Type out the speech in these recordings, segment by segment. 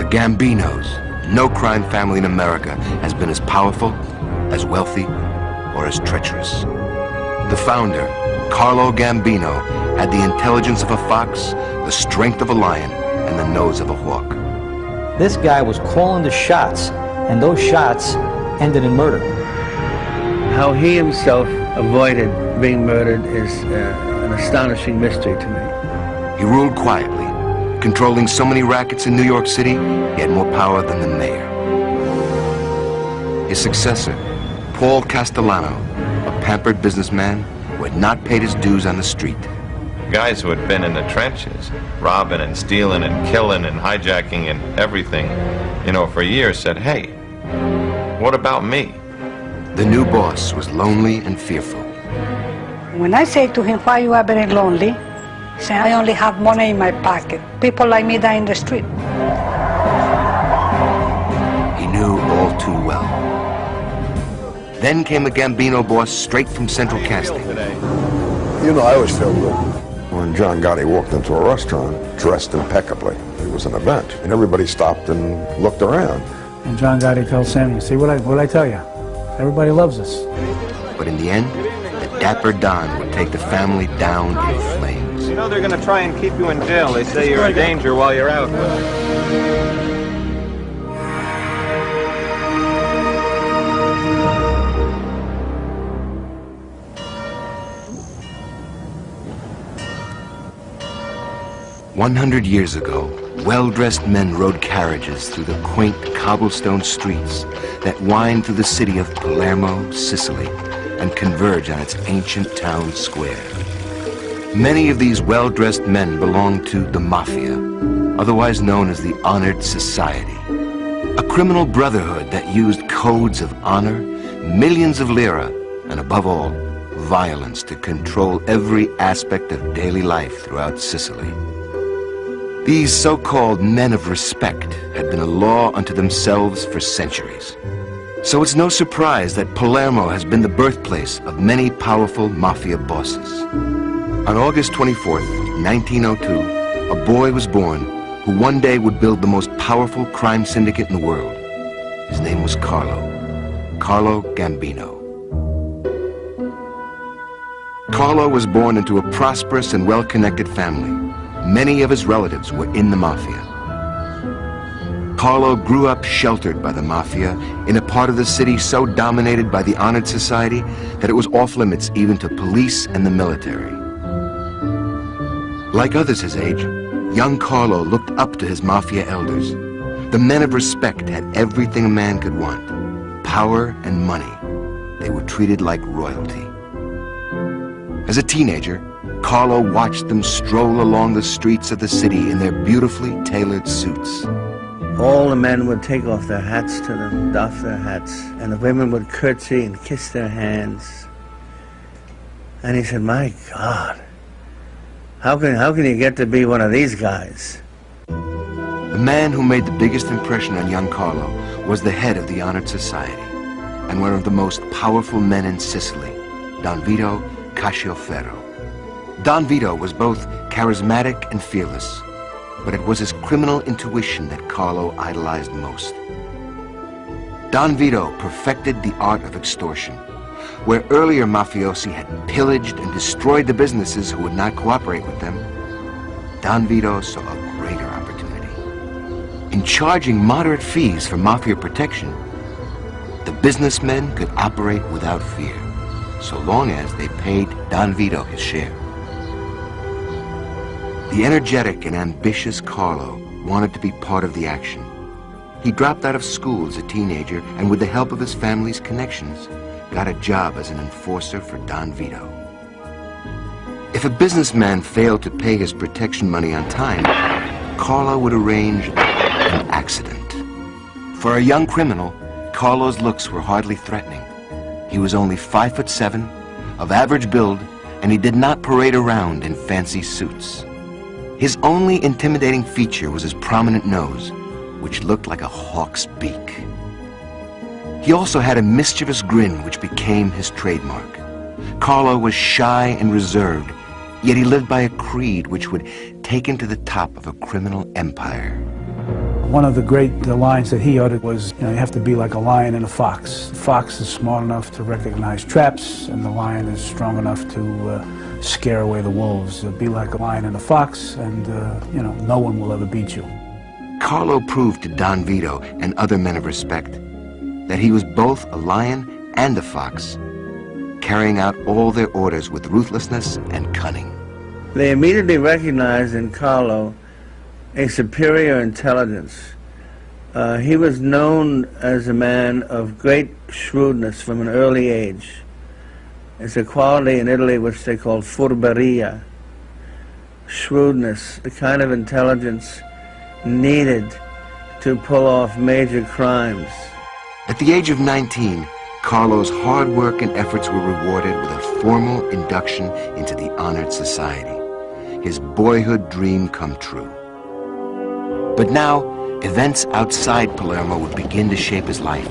the Gambinos, no crime family in America has been as powerful, as wealthy, or as treacherous. The founder, Carlo Gambino, had the intelligence of a fox, the strength of a lion, and the nose of a hawk. This guy was calling the shots, and those shots ended in murder. How he himself avoided being murdered is an astonishing mystery to me. He ruled quietly, controlling so many rackets in New York City, he had more power than the mayor. His successor, Paul Castellano, a pampered businessman who had not paid his dues on the street. Guys who had been in the trenches, robbing and stealing and killing and hijacking and everything, you know, for years said, hey, what about me? The new boss was lonely and fearful. When I say to him, why you are very lonely? He said, I only have money in my pocket. People like me die in the street. He knew all too well. Then came the Gambino boss straight from Central Casting. You know, I always feel good when John Gotti walked into a restaurant dressed impeccably. It was an event, and everybody stopped and looked around. And John Gotti tells Sammy, see what I tell you? Everybody loves us. But in the end, the dapper Don would take the family down in flames. You know they're going to try and keep you in jail. They say you're a danger while you're out. 100 years ago, well-dressed men rode carriages through the quaint cobblestone streets that wind through the city of Palermo, Sicily, and converge on its ancient town square. Many of these well-dressed men belonged to the Mafia, otherwise known as the Honored Society, a criminal brotherhood that used codes of honor, millions of lira, and above all, violence to control every aspect of daily life throughout Sicily. These so-called men of respect had been a law unto themselves for centuries. So it's no surprise that Palermo has been the birthplace of many powerful mafia bosses. On August 24th, 1902, a boy was born who one day would build the most powerful crime syndicate in the world. His name was Carlo Gambino. Carlo was born into a prosperous and well-connected family. Many of his relatives were in the Mafia. Carlo grew up sheltered by the Mafia in a part of the city so dominated by the Honored Society that it was off limits even to police and the military. Like others his age, young Carlo looked up to his Mafia elders. The men of respect had everything a man could want: power and money. They were treated like royalty. As a teenager, Carlo watched them stroll along the streets of the city in their beautifully tailored suits. All the men would take off their hats to them, doff their hats, and the women would curtsy and kiss their hands. And he said, my God, how can you get to be one of these guys? The man who made the biggest impression on young Carlo was the head of the Honored Society and one of the most powerful men in Sicily, Don Vito Cascioferro. Don Vito was both charismatic and fearless, but it was his criminal intuition that Carlo idolized most. Don Vito perfected the art of extortion. Where earlier mafiosi had pillaged and destroyed the businesses who would not cooperate with them, Don Vito saw a greater opportunity. In charging moderate fees for mafia protection, the businessmen could operate without fear, so long as they paid Don Vito his share. The energetic and ambitious Carlo wanted to be part of the action. He dropped out of school as a teenager and with the help of his family's connections, got a job as an enforcer for Don Vito. If a businessman failed to pay his protection money on time, Carlo would arrange an accident. For a young criminal, Carlo's looks were hardly threatening. He was only 5'7", of average build, and he did not parade around in fancy suits. His only intimidating feature was his prominent nose, which looked like a hawk's beak. He also had a mischievous grin which became his trademark. Carlo was shy and reserved, yet he lived by a creed which would take him to the top of a criminal empire. One of the great lines that he uttered was, you have to be like a lion and a fox. The fox is smart enough to recognize traps, and the lion is strong enough to scare away the wolves. Be like a lion and a fox, and, no one will ever beat you. Carlo proved to Don Vito and other men of respect that he was both a lion and a fox, carrying out all their orders with ruthlessness and cunning. They immediately recognized in Carlo a superior intelligence. He was known as a man of great shrewdness from an early age. It's a quality in Italy which they call furberia, shrewdness, the kind of intelligence needed to pull off major crimes. At the age of 19, Carlo's hard work and efforts were rewarded with a formal induction into the honored society. His boyhood dream come true. But now, events outside Palermo would begin to shape his life.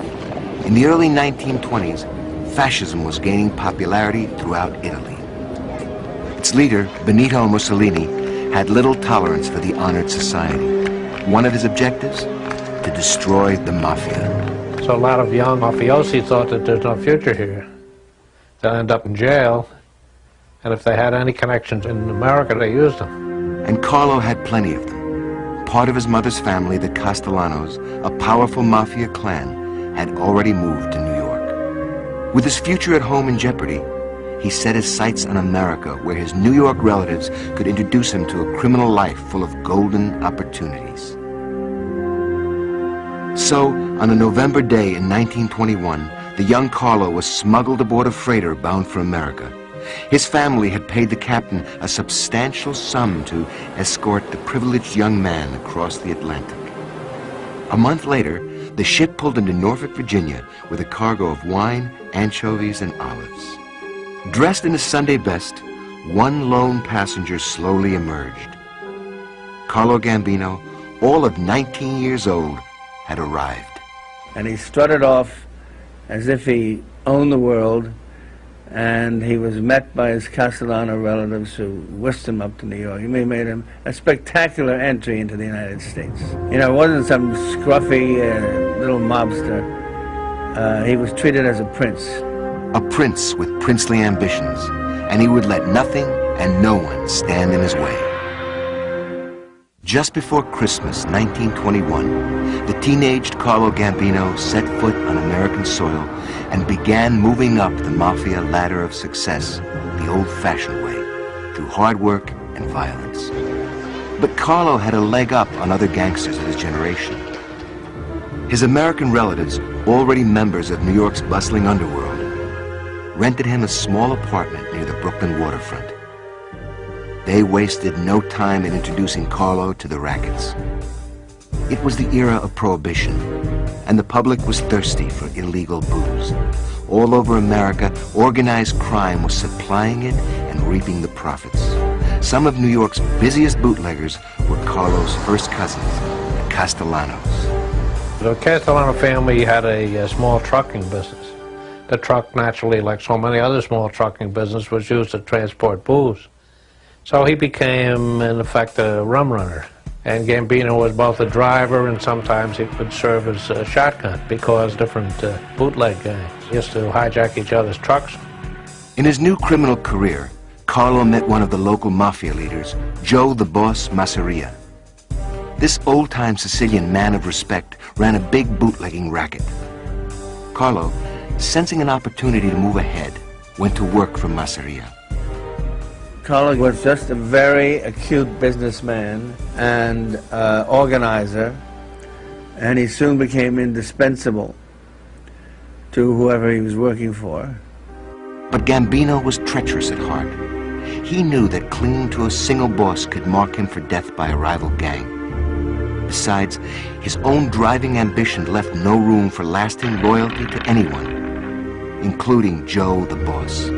In the early 1920s, fascism was gaining popularity throughout Italy. Its leader, Benito Mussolini, had little tolerance for the honored society. One of his objectives? To destroy the mafia. So a lot of young mafiosi thought that there's no future here. They'll end up in jail, and if they had any connections in America, they used them. And Carlo had plenty of them. Part of his mother's family, the Castellanos, a powerful mafia clan, had already moved to New York. With his future at home in jeopardy, he set his sights on America, where his New York relatives could introduce him to a criminal life full of golden opportunities. So, on a November day in 1921, the young Carlo was smuggled aboard a freighter bound for America. His family had paid the captain a substantial sum to escort the privileged young man across the Atlantic. A month later, the ship pulled into Norfolk, Virginia, with a cargo of wine, anchovies, and olives. Dressed in his Sunday best, one lone passenger slowly emerged. Carlo Gambino, all of 19 years old, had arrived. And he strutted off as if he owned the world, and he was met by his Castellano relatives who whisked him up to New York. He made him a spectacular entry into the United States. It wasn't some scruffy little mobster. He was treated as a prince. A prince with princely ambitions, and he would let nothing and no one stand in his way. Just before Christmas 1921, the teenaged Carlo Gambino set foot on American soil and began moving up the mafia ladder of success the old-fashioned way, through hard work and violence. But Carlo had a leg up on other gangsters of his generation. His American relatives, already members of New York's bustling underworld, rented him a small apartment near the Brooklyn waterfront. They wasted no time in introducing Carlo to the rackets. It was the era of Prohibition, and the public was thirsty for illegal booze. All over America, organized crime was supplying it and reaping the profits. Some of New York's busiest bootleggers were Carlo's first cousins, the Castellanos. The Castellano family had a small trucking business. The truck, naturally, like so many other small trucking businesses, was used to transport booze. So he became, in effect, a rum runner. And Gambino was both a driver and sometimes he would serve as a shotgun because different bootleg gangs used to hijack each other's trucks. In his new criminal career, Carlo met one of the local mafia leaders, Joe the Boss Masseria. This old-time Sicilian man of respect ran a big bootlegging racket. Carlo, sensing an opportunity to move ahead, went to work for Masseria. Carlo was just a very acute businessman and organizer, and he soon became indispensable to whoever he was working for. But Gambino was treacherous at heart. He knew that clinging to a single boss could mark him for death by a rival gang. Besides, his own driving ambition left no room for lasting loyalty to anyone, including Joe the Boss.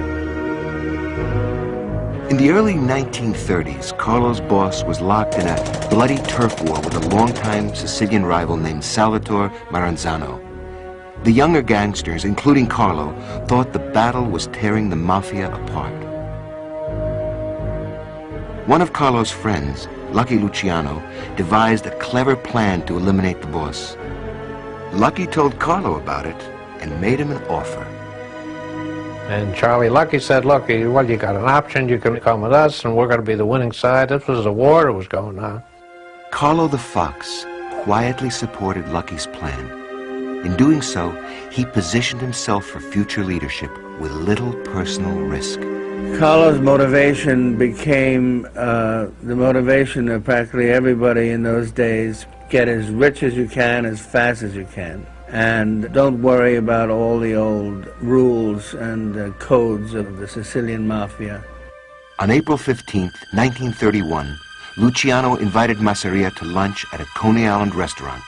In the early 1930s, Carlo's boss was locked in a bloody turf war with a longtime Sicilian rival named Salvatore Maranzano. The younger gangsters, including Carlo, thought the battle was tearing the mafia apart. One of Carlo's friends, Lucky Luciano, devised a clever plan to eliminate the boss. Lucky told Carlo about it and made him an offer. And Charlie Lucky said, look, well, you got an option. You can come with us, and we're going to be the winning side. This was a war that was going on. Carlo the Fox quietly supported Lucky's plan. In doing so, he positioned himself for future leadership with little personal risk. Carlo's motivation became the motivation of practically everybody in those days. Get as rich as you can, as fast as you can. And don't worry about all the old rules and codes of the Sicilian Mafia. On April 15th, 1931, Luciano invited Masseria to lunch at a Coney Island restaurant.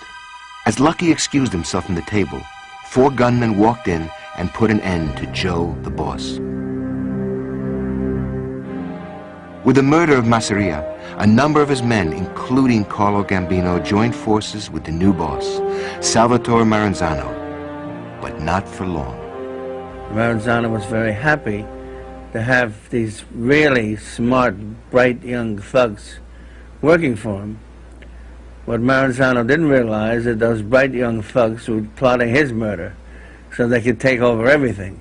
As Lucky excused himself from the table, 4 gunmen walked in and put an end to Joe the boss. With the murder of Masseria, a number of his men, including Carlo Gambino, joined forces with the new boss, Salvatore Maranzano, but not for long. Maranzano was very happy to have these really smart, bright young thugs working for him. What Maranzano didn't realize is that those bright young thugs were plotting his murder so they could take over everything.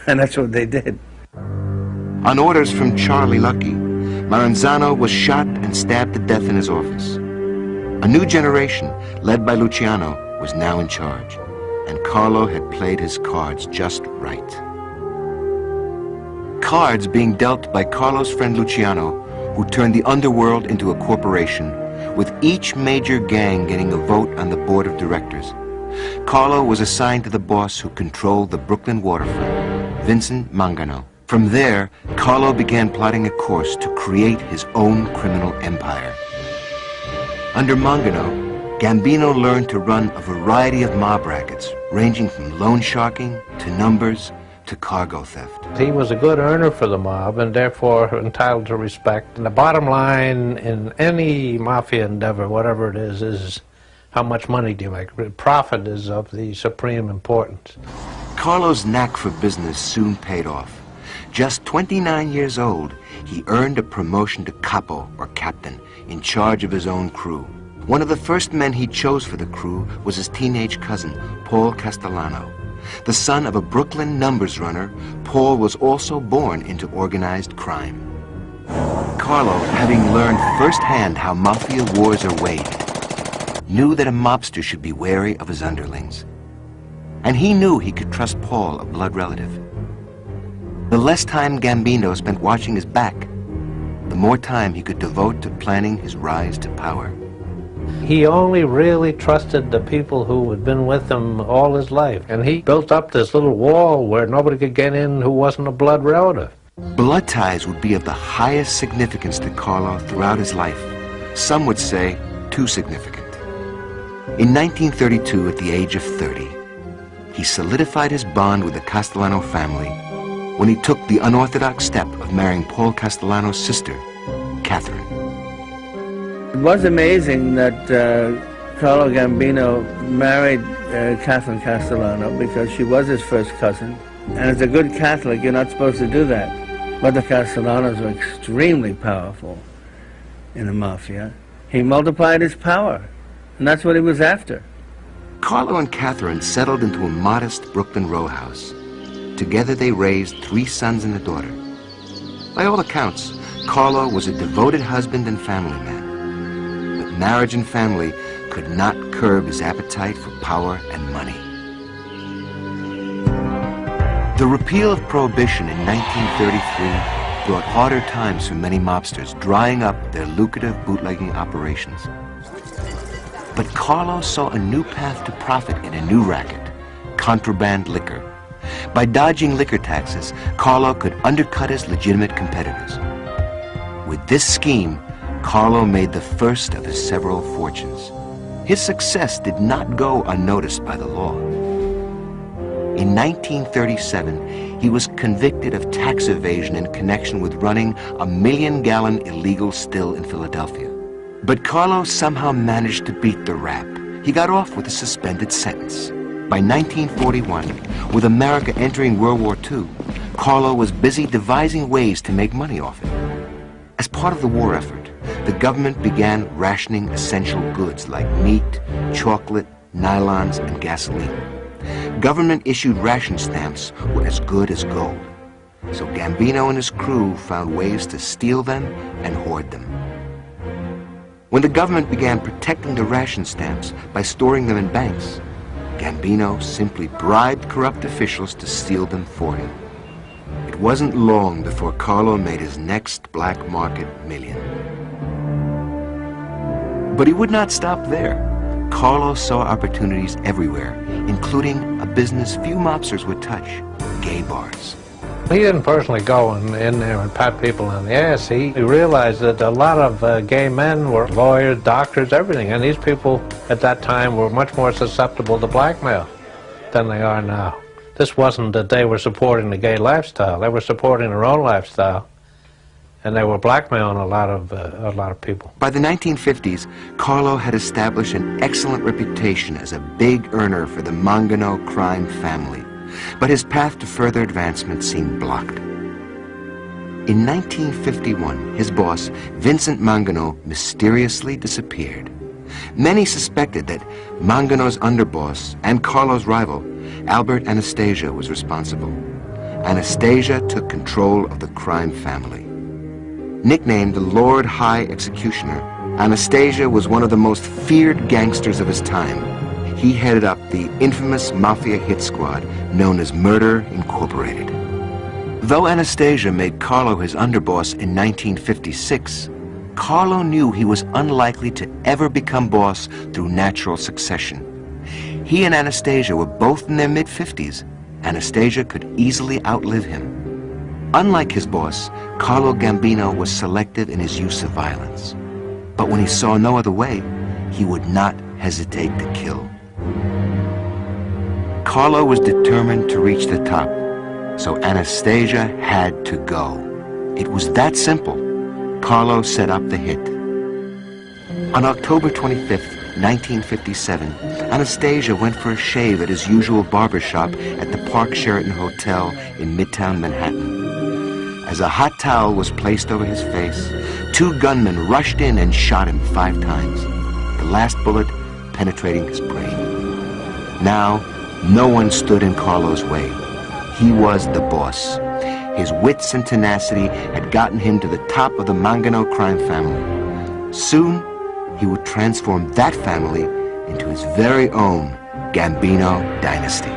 And that's what they did. On orders from Charlie Lucky, Maranzano was shot and stabbed to death in his office. A new generation, led by Luciano, was now in charge, and Carlo had played his cards just right. Cards being dealt by Carlo's friend Luciano, who turned the underworld into a corporation, with each major gang getting a vote on the board of directors. Carlo was assigned to the boss who controlled the Brooklyn waterfront, Vincent Mangano. From there, Carlo began plotting a course to create his own criminal empire. Under Mangano, Gambino learned to run a variety of mob rackets, ranging from loan sharking to numbers to cargo theft. He was a good earner for the mob and therefore entitled to respect. And the bottom line in any mafia endeavor, whatever it is how much money do you make? Profit is of the supreme importance. Carlo's knack for business soon paid off. Just 29 years old, he earned a promotion to capo, or captain, in charge of his own crew. One of the first men he chose for the crew was his teenage cousin, Paul Castellano. The son of a Brooklyn numbers runner, Paul was also born into organized crime. Carlo, having learned firsthand how mafia wars are waged, knew that a mobster should be wary of his underlings. And he knew he could trust Paul, a blood relative. The less time Gambino spent watching his back, the more time he could devote to planning his rise to power. He only really trusted the people who had been with him all his life. And he built up this little wall where nobody could get in who wasn't a blood relative. Blood ties would be of the highest significance to Carlo throughout his life. Some would say too significant. In 1932, at the age of 30, he solidified his bond with the Castellano family when he took the unorthodox step of marrying Paul Castellano's sister, Catherine. It was amazing that Carlo Gambino married Catherine Castellano because she was his first cousin. And as a good Catholic, you're not supposed to do that. But the Castellanos were extremely powerful in the mafia. He multiplied his power, and that's what he was after. Carlo and Catherine settled into a modest Brooklyn row house. Together they raised 3 sons and a daughter. By all accounts, Carlo was a devoted husband and family man. But marriage and family could not curb his appetite for power and money. The repeal of Prohibition in 1933 brought harder times for many mobsters, drying up their lucrative bootlegging operations. But Carlo saw a new path to profit in a new racket, contraband liquor. By dodging liquor taxes, Carlo could undercut his legitimate competitors. With this scheme, Carlo made the first of his several fortunes. His success did not go unnoticed by the law. In 1937, he was convicted of tax evasion in connection with running a 1 million-gallon illegal still in Philadelphia. But Carlo somehow managed to beat the rap. He got off with a suspended sentence. By 1941, with America entering World War II, Carlo was busy devising ways to make money off it. A As part of the war effort, the government began rationing essential goods like meat, chocolate, nylons, and gasoline. Government-issued ration stamps were as good as gold, so Gambino and his crew found ways to steal them and hoard them. When the government began protecting the ration stamps by storing them in banks, Gambino simply bribed corrupt officials to steal them for him. It wasn't long before Carlo made his next black market million. But he would not stop there. Carlo saw opportunities everywhere, including a business few mobsters would touch, gay bars. He didn't personally go in there and pat people on the ass. He realized that a lot of gay men were lawyers, doctors, everything, and these people at that time were much more susceptible to blackmail than they are now. This wasn't that they were supporting the gay lifestyle. They were supporting their own lifestyle, and they were blackmailing a lot of people. By the 1950s, Carlo had established an excellent reputation as a big earner for the Mangano crime family, but his path to further advancement seemed blocked. In 1951, his boss, Vincent Mangano, mysteriously disappeared. Many suspected that Mangano's underboss and Carlo's rival, Albert Anastasia, was responsible. Anastasia took control of the crime family. Nicknamed the Lord High Executioner, Anastasia was one of the most feared gangsters of his time. He headed up the infamous mafia hit squad known as Murder Incorporated. Though Anastasia made Carlo his underboss in 1956, Carlo knew he was unlikely to ever become boss through natural succession. He and Anastasia were both in their mid-50s. Anastasia could easily outlive him. Unlike his boss, Carlo Gambino was selective in his use of violence. But when he saw no other way, he would not hesitate to kill. Carlo was determined to reach the top, so Anastasia had to go. It was that simple. Carlo set up the hit. On October 25th, 1957, Anastasia went for a shave at his usual barber shop at the Park Sheraton Hotel in Midtown Manhattan. As a hot towel was placed over his face, two gunmen rushed in and shot him 5 times, the last bullet penetrating his brain. Now, no one stood in Carlo's way. He was the boss. His wits and tenacity had gotten him to the top of the Mangano crime family. Soon, he would transform that family into his very own Gambino dynasty.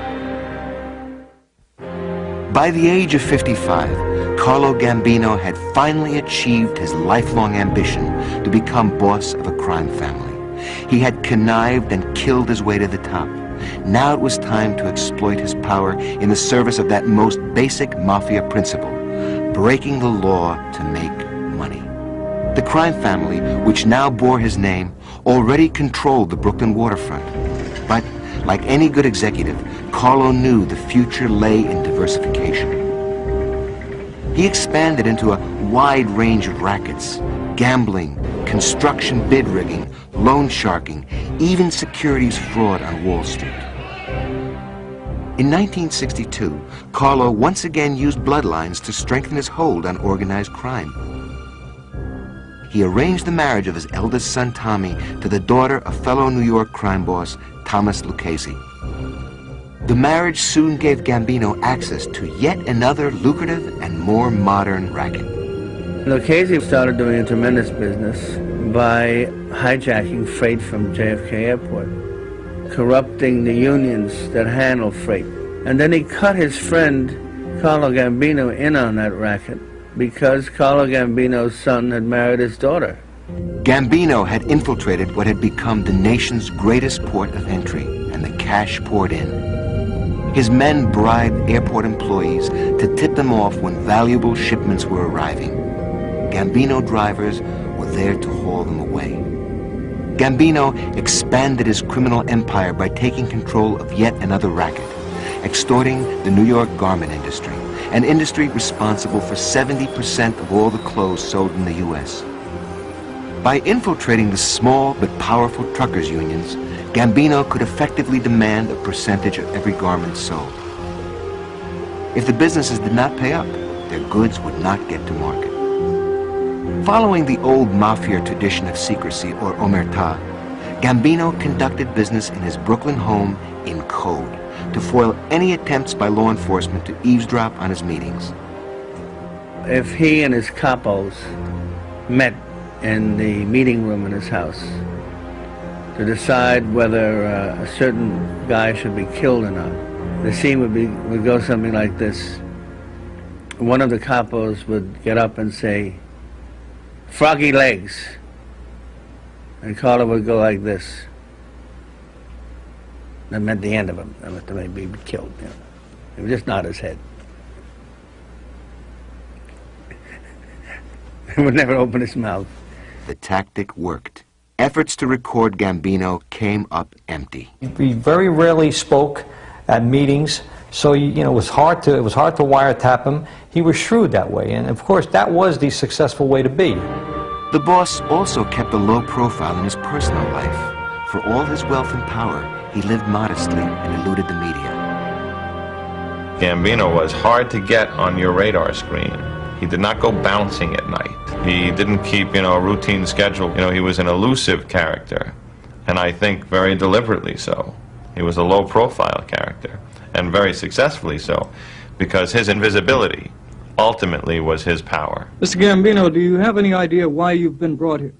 By the age of 55, Carlo Gambino had finally achieved his lifelong ambition to become boss of a crime family. He had connived and killed his way to the top. Now it was time to exploit his power in the service of that most basic mafia principle, breaking the law to make money. The crime family, which now bore his name, already controlled the Brooklyn waterfront. But, like any good executive, Carlo knew the future lay in diversification. He expanded into a wide range of rackets: gambling, construction bid rigging, loan sharking, even securities fraud on Wall Street. In 1962, Carlo once again used bloodlines to strengthen his hold on organized crime. He arranged the marriage of his eldest son, Tommy, to the daughter of fellow New York crime boss, Thomas Lucchese. The marriage soon gave Gambino access to yet another lucrative and more modern racket. Lucchese started doing a tremendous business by hijacking freight from JFK Airport, corrupting the unions that handle freight. And then he cut his friend Carlo Gambino in on that racket because Carlo Gambino's son had married his daughter. Gambino had infiltrated what had become the nation's greatest port of entry, and the cash poured in. His men bribed airport employees to tip them off when valuable shipments were arriving. Gambino drivers were there to haul them away. Gambino expanded his criminal empire by taking control of yet another racket, extorting the New York garment industry, an industry responsible for 70% of all the clothes sold in the U.S. By infiltrating the small but powerful truckers' unions, Gambino could effectively demand a percentage of every garment sold. If the businesses did not pay up, their goods would not get to market. Following the old mafia tradition of secrecy, or omertà, Gambino conducted business in his Brooklyn home in code to foil any attempts by law enforcement to eavesdrop on his meetings. If he and his capos met in the meeting room in his house to decide whether a certain guy should be killed or not, the scene would go something like this. One of the capos would get up and say, "Froggy legs." And Carlo would go like this. That meant the end of him. That meant to be killed. You know. He would just nod his head. He would never open his mouth. The tactic worked. Efforts to record Gambino came up empty. He very rarely spoke at meetings, so it was hard to wiretap him. He was shrewd that way, and of course that was the successful way to be. The boss also kept a low profile in his personal life. For all his wealth and power, he lived modestly and eluded the media. Gambino was hard to get on your radar screen. He did not go bouncing at night. He didn't keep, a routine schedule. He was an elusive character, and I think very deliberately so. He was a low-profile character, and very successfully so, because his invisibility ultimately was his power. Mr. Gambino, do you have any idea why you've been brought here?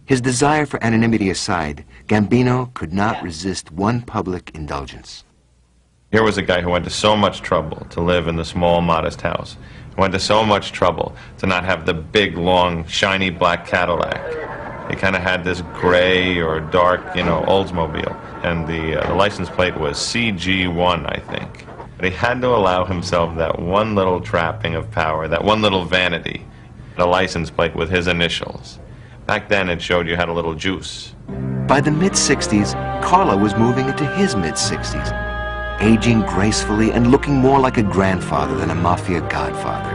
His desire for anonymity aside, Gambino could not resist one public indulgence. Here was a guy who went to so much trouble to live in the small, modest house. He went to so much trouble to not have the big, long, shiny black Cadillac. He kind of had this gray or dark, Oldsmobile. And the license plate was CG1, I think. But he had to allow himself that one little trapping of power, that one little vanity, the license plate with his initials. Back then, it showed you had a little juice. By the mid-60s, Carlo was moving into his mid-60s, aging gracefully and looking more like a grandfather than a mafia godfather.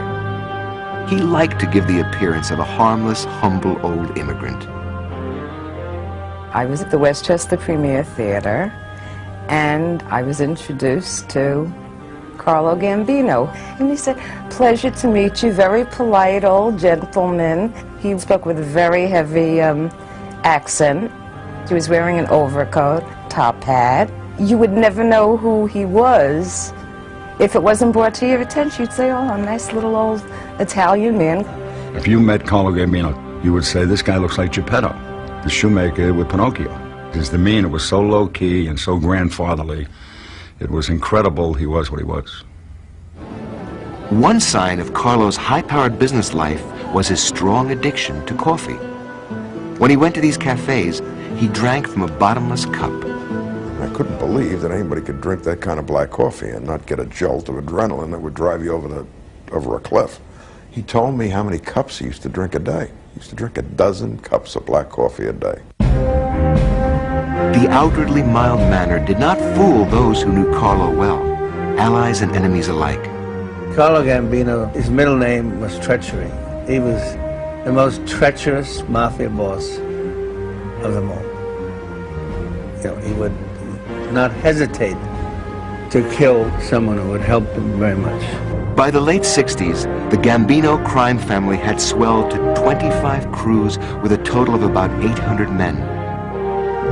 He liked to give the appearance of a harmless, humble old immigrant. I was at the Westchester Premier Theater, and I was introduced to Carlo Gambino. And he said, "Pleasure to meet you," very polite old gentleman. He spoke with a very heavy accent. He was wearing an overcoat, top hat. You would never know who he was. If it wasn't brought to your attention, you'd say, "Oh, a nice little old Italian man." If you met Carlo Gambino, you would say, "This guy looks like Geppetto, the shoemaker with Pinocchio." His demeanor was so low-key and so grandfatherly. It was incredible he was what he was. One sign of Carlo's high-powered business life was his strong addiction to coffee. When he went to these cafes, he drank from a bottomless cup. I couldn't believe that anybody could drink that kind of black coffee and not get a jolt of adrenaline that would drive you over a cliff. He told me how many cups he used to drink a day. He used to drink 12 cups of black coffee a day. The outwardly mild manner did not fool those who knew Carlo well, allies and enemies alike. Carlo Gambino, his middle name was Treachery. He was the most treacherous mafia boss of them all. He would not hesitate to kill someone who would help him very much. By the late 60s, the Gambino crime family had swelled to 25 crews with a total of about 800 men.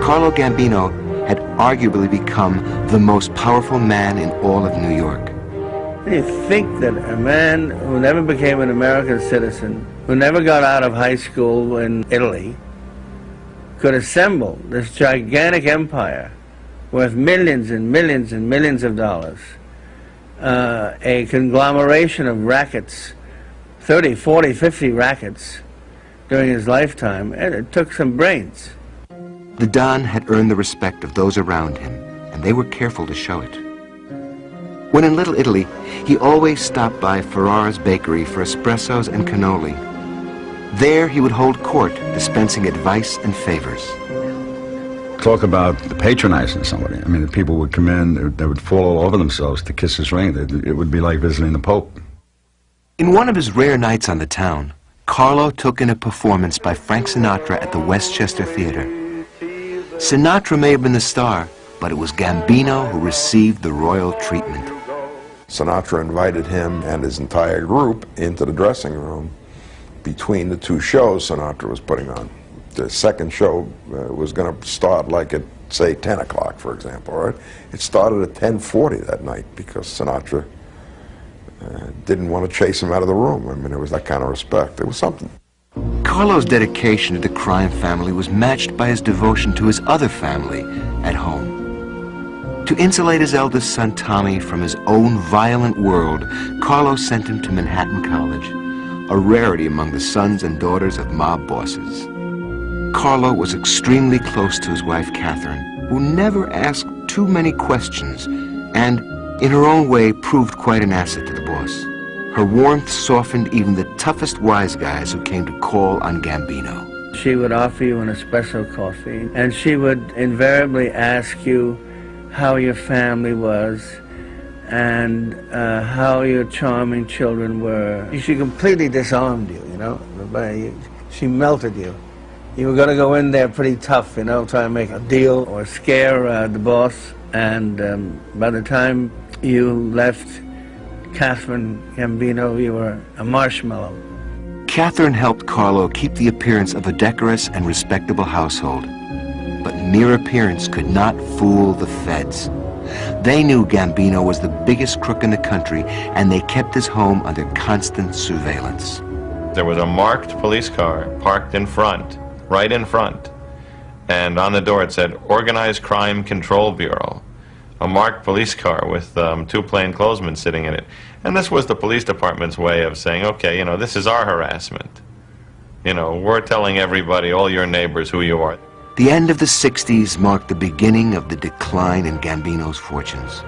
Carlo Gambino had arguably become the most powerful man in all of New York. You think that a man who never became an American citizen, who never got out of high school in Italy, could assemble this gigantic empire worth millions and millions and millions of dollars, a conglomeration of rackets, 30, 40, 50 rackets during his lifetime, and it took some brains. The Don had earned the respect of those around him, and they were careful to show it. When in Little Italy, he always stopped by Ferrara's bakery for espressos and cannoli. There he would hold court, dispensing advice and favors. Talk about patronizing somebody. I mean, the people would come in, they would fall all over themselves to kiss his ring. It would be like visiting the Pope. In one of his rare nights on the town, Carlo took in a performance by Frank Sinatra at the Westchester Theater. Sinatra may have been the star, but it was Gambino who received the royal treatment. Sinatra invited him and his entire group into the dressing room between the two shows Sinatra was putting on. The second show was going to start like at, say, 10 o'clock, for example, right? It started at 10:40 that night because Sinatra didn't want to chase him out of the room. I mean, it was that kind of respect. It was something. Carlo's dedication to the crime family was matched by his devotion to his other family at home. To insulate his eldest son, Tommy, from his own violent world, Carlo sent him to Manhattan College, a rarity among the sons and daughters of mob bosses. Carlo was extremely close to his wife, Catherine, who never asked too many questions and, in her own way, proved quite an asset to the boss. Her warmth softened even the toughest wise guys who came to call on Gambino. She would offer you an espresso coffee, and she would invariably ask you how your family was and how your charming children were. She completely disarmed you, you know. She melted you. You were going to go in there pretty tough, you know, try and make a deal or scare the boss. And by the time you left Catherine Gambino, you were a marshmallow. Catherine helped Carlo keep the appearance of a decorous and respectable household. But mere appearance could not fool the feds. They knew Gambino was the biggest crook in the country, and they kept his home under constant surveillance. There was a marked police car parked in front, right in front, and on the door it said, Organized Crime Control Bureau. A marked police car with two plainclothesmen sitting in it. And this was the police department's way of saying, okay, you know, this is our harassment. You know, we're telling everybody, all your neighbors, who you are. The end of the 60s marked the beginning of the decline in Gambino's fortunes.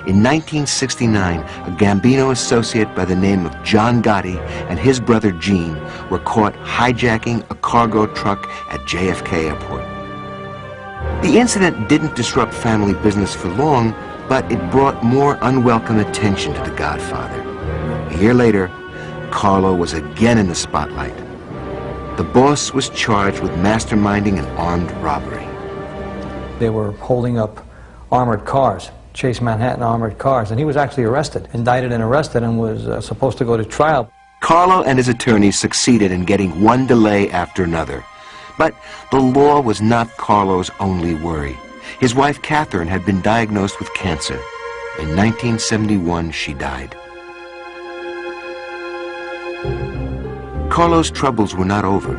In 1969, a Gambino associate by the name of John Gotti and his brother Gene were caught hijacking a cargo truck at JFK Airport. The incident didn't disrupt family business for long, but it brought more unwelcome attention to the Godfather. A year later, Carlo was again in the spotlight. The boss was charged with masterminding an armed robbery. They were holding up armored cars, Chase Manhattan armored cars, and he was actually arrested, indicted and arrested, and was supposed to go to trial. Carlo and his attorneys succeeded in getting one delay after another. But the law was not Carlo's only worry. His wife, Catherine, had been diagnosed with cancer. In 1971, she died. Carlo's troubles were not over.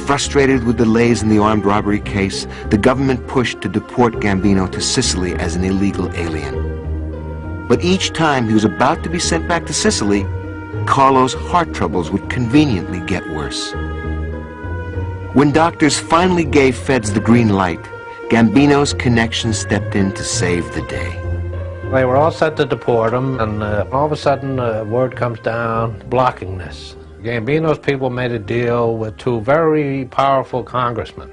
Frustrated with delays in the armed robbery case, the government pushed to deport Gambino to Sicily as an illegal alien. But each time he was about to be sent back to Sicily, Carlo's heart troubles would conveniently get worse. When doctors finally gave feds the green light, Gambino's connections stepped in to save the day. They were all set to deport him, and all of a sudden word comes down blocking this. Gambino's people made a deal with two very powerful congressmen,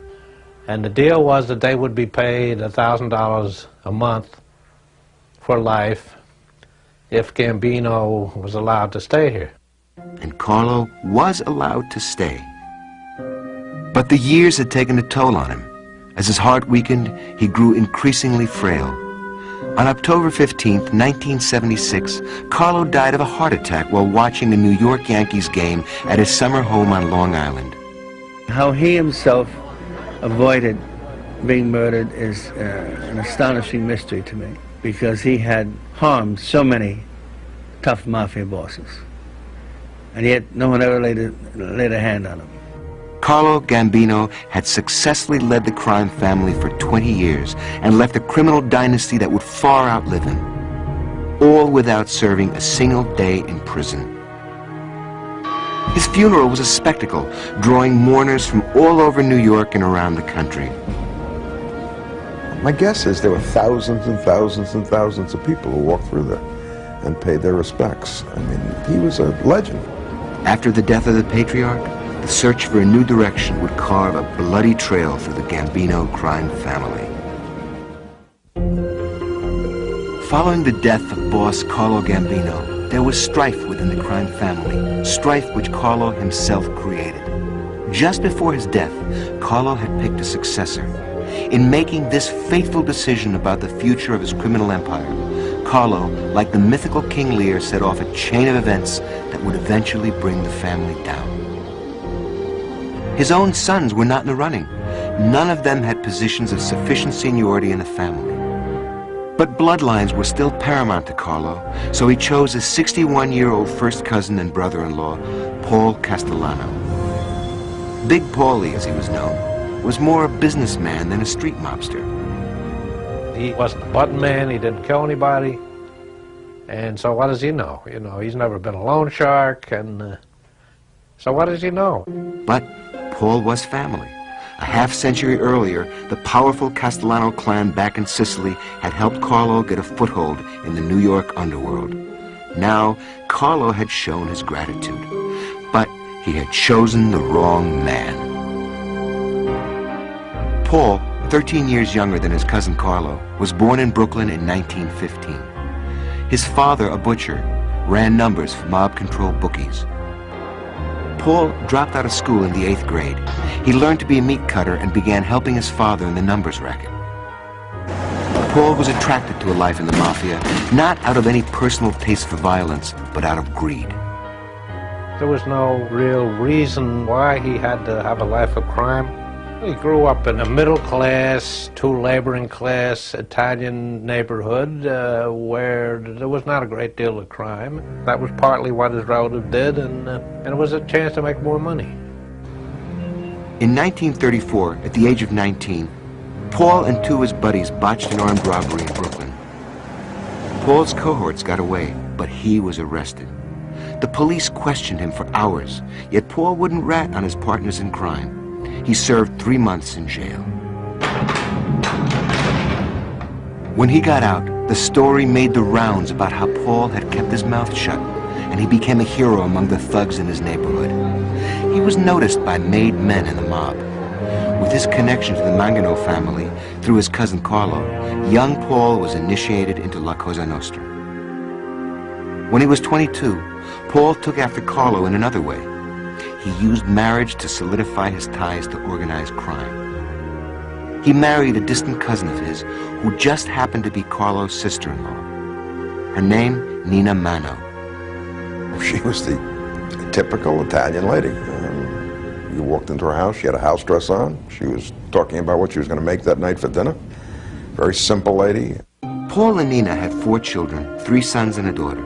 and the deal was that they would be paid $1,000 a month for life if Gambino was allowed to stay here. And Carlo was allowed to stay. But the years had taken a toll on him. As his heart weakened, he grew increasingly frail. On October 15th, 1976, Carlo died of a heart attack while watching a New York Yankees game at his summer home on Long Island. How he himself avoided being murdered is an astonishing mystery to me, because he had harmed so many tough mafia bosses, and yet no one ever laid a hand on him. Carlo Gambino had successfully led the crime family for 20 years and left a criminal dynasty that would far outlive him, all without serving a single day in prison. His funeral was a spectacle, drawing mourners from all over New York and around the country. My guess is there were thousands and thousands and thousands of people who walked through there and paid their respects. I mean, he was a legend. After the death of the patriarch, the search for a new direction would carve a bloody trail through the Gambino crime family. Following the death of boss Carlo Gambino, there was strife within the crime family, strife which Carlo himself created. Just before his death, Carlo had picked a successor. In making this fateful decision about the future of his criminal empire, Carlo, like the mythical King Lear, set off a chain of events that would eventually bring the family down. His own sons were not in the running. None of them had positions of sufficient seniority in the family. But bloodlines were still paramount to Carlo, so he chose his 61-year-old first cousin and brother-in-law, Paul Castellano. Big Paulie, as he was known, was more a businessman than a street mobster. He wasn't a button man, he didn't kill anybody, and so what does he know? You know, he's never been a loan shark, and so what does he know? But Paul was family. A half-century earlier, the powerful Castellano clan back in Sicily had helped Carlo get a foothold in the New York underworld. Now, Carlo had shown his gratitude, but he had chosen the wrong man. Paul, 13 years younger than his cousin Carlo, was born in Brooklyn in 1915. His father, a butcher, ran numbers for mob-controlled bookies. Paul dropped out of school in the 8th grade. He learned to be a meat cutter and began helping his father in the numbers racket. Paul was attracted to a life in the mafia, not out of any personal taste for violence, but out of greed. There was no real reason why he had to have a life of crime. He grew up in a middle-class, laboring-class Italian neighborhood where there was not a great deal of crime. That was partly what his relative did, and it was a chance to make more money. In 1934, at the age of 19, Paul and two of his buddies botched an armed robbery in Brooklyn. Paul's cohorts got away, but he was arrested. The police questioned him for hours, yet Paul wouldn't rat on his partners in crime. He served 3 months in jail. When he got out, the story made the rounds about how Paul had kept his mouth shut, and he became a hero among the thugs in his neighborhood. He was noticed by made men in the mob. With his connection to the Gambino family through his cousin Carlo, young Paul was initiated into La Cosa Nostra. When he was 22, Paul took after Carlo in another way. He used marriage to solidify his ties to organized crime. He married a distant cousin of his who just happened to be Carlo's sister-in-law. Her name, Nina Mano. She was the typical Italian lady. You walked into her house, she had a house dress on. She was talking about what she was going to make that night for dinner. Very simple lady. Paul and Nina had 4 children, 3 sons and a daughter.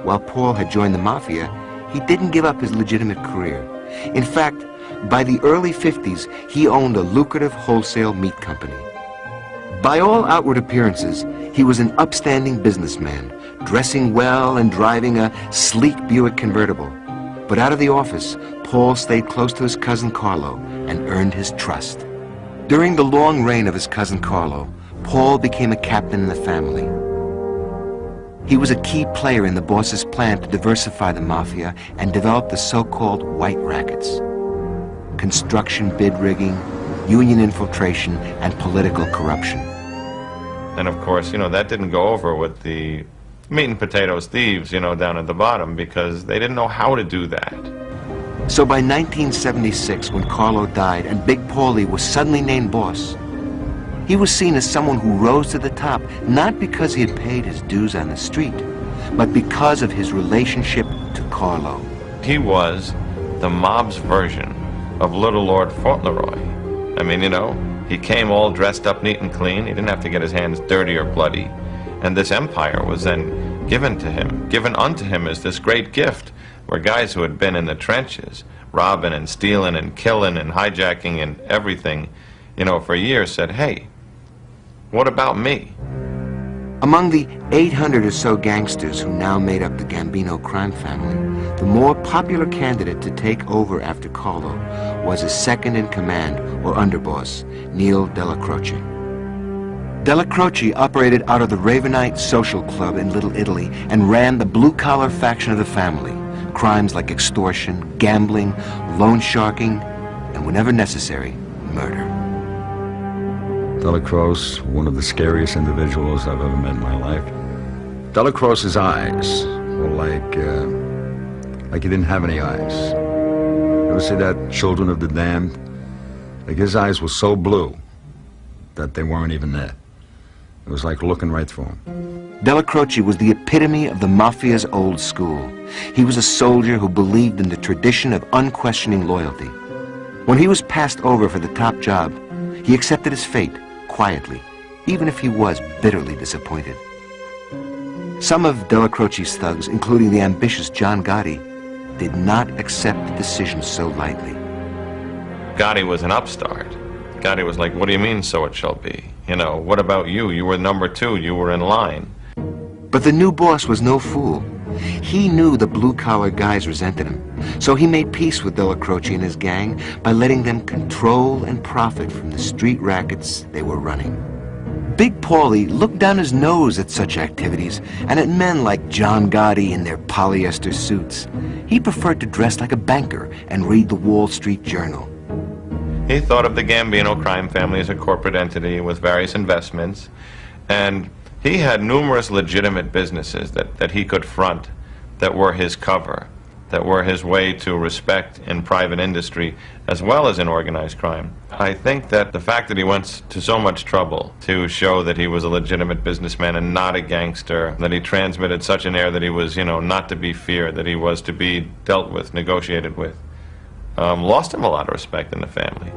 While Paul had joined the mafia, he didn't give up his legitimate career. In fact, by the early 50s, he owned a lucrative wholesale meat company. By all outward appearances, he was an upstanding businessman, dressing well and driving a sleek Buick convertible. But out of the office, Paul stayed close to his cousin Carlo and earned his trust. During the long reign of his cousin Carlo, Paul became a captain in the family. He was a key player in the boss's plan to diversify the mafia and develop the so-called white rackets. Construction bid rigging, union infiltration, and political corruption. And of course, you know, that didn't go over with the meat and potatoes thieves, you know, down at the bottom, because they didn't know how to do that. So by 1976, when Carlo died and Big Paulie was suddenly named boss, he was seen as someone who rose to the top, not because he had paid his dues on the street, but because of his relationship to Carlo. He was the mob's version of Little Lord Fauntleroy. I mean, you know, he came all dressed up neat and clean. He didn't have to get his hands dirty or bloody. And this empire was then given to him, given unto him as this great gift, where guys who had been in the trenches, robbing and stealing and killing and hijacking and everything, you know, for years said, hey, what about me? Among the 800 or so gangsters who now made up the Gambino crime family, the more popular candidate to take over after Carlo was his second-in-command, or underboss, Neil Della Croce. Della Croce operated out of the Ravenite Social Club in Little Italy and ran the blue-collar faction of the family. Crimes like extortion, gambling, loan sharking, and whenever necessary, murder. Della Croce, one of the scariest individuals I've ever met in my life. Della Croce's eyes were like he didn't have any eyes. You ever see that Children of the Damned? Like his eyes were so blue that they weren't even there. It was like looking right through him. Della Croce was the epitome of the mafia's old school. He was a soldier who believed in the tradition of unquestioning loyalty. When he was passed over for the top job, he accepted his fate quietly, even if he was bitterly disappointed. Some of Della Croce's thugs, including the ambitious John Gotti, did not accept the decision so lightly. Gotti was an upstart. Gotti was like, what do you mean, so it shall be? You know, what about you? You were number two. You were in line. But the new boss was no fool. He knew the blue-collar guys resented him, so he made peace with Della Croce and his gang by letting them control and profit from the street rackets they were running. Big Paulie looked down his nose at such activities and at men like John Gotti in their polyester suits. He preferred to dress like a banker and read the Wall Street Journal. He thought of the Gambino crime family as a corporate entity with various investments, and he had numerous legitimate businesses that he could front, that were his cover, that were his way to respect in private industry as well as in organized crime. I think that the fact that he went to so much trouble to show that he was a legitimate businessman and not a gangster, that he transmitted such an air that he was, you know, not to be feared, that he was to be dealt with, negotiated with, lost him a lot of respect in the family.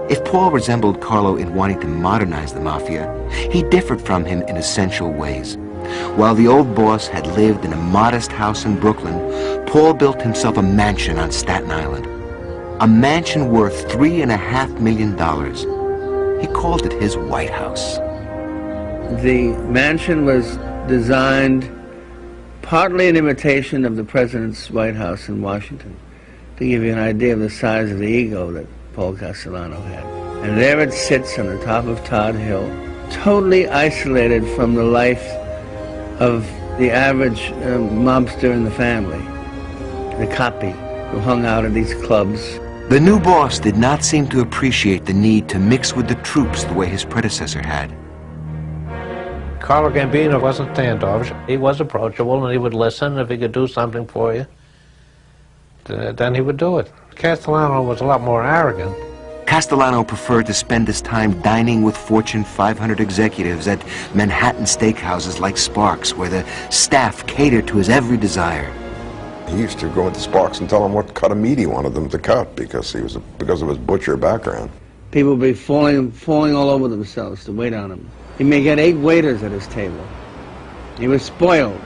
If Paul resembled Carlo in wanting to modernize the mafia, he differed from him in essential ways. While the old boss had lived in a modest house in Brooklyn, Paul built himself a mansion on Staten Island. A mansion worth $3.5 million. He called it his White House. The mansion was designed partly in imitation of the president's White House in Washington, to give you an idea of the size of the ego that Paul Castellano had. And there it sits on the top of Todd Hill, totally isolated from the life of the average mobster in the family, the copy who hung out at these clubs. The new boss did not seem to appreciate the need to mix with the troops the way his predecessor had. Carlo Gambino wasn't standoffish. He was approachable, and he would listen. If he could do something for you, then he would do it. Castellano was a lot more arrogant. Castellano preferred to spend his time dining with Fortune 500 executives at Manhattan steakhouses like Sparks, where the staff catered to his every desire. He used to go into Sparks and tell them what cut of meat he wanted them to cut because of his butcher background. People would be falling all over themselves to wait on him. He may get 8 waiters at his table. He was spoiled.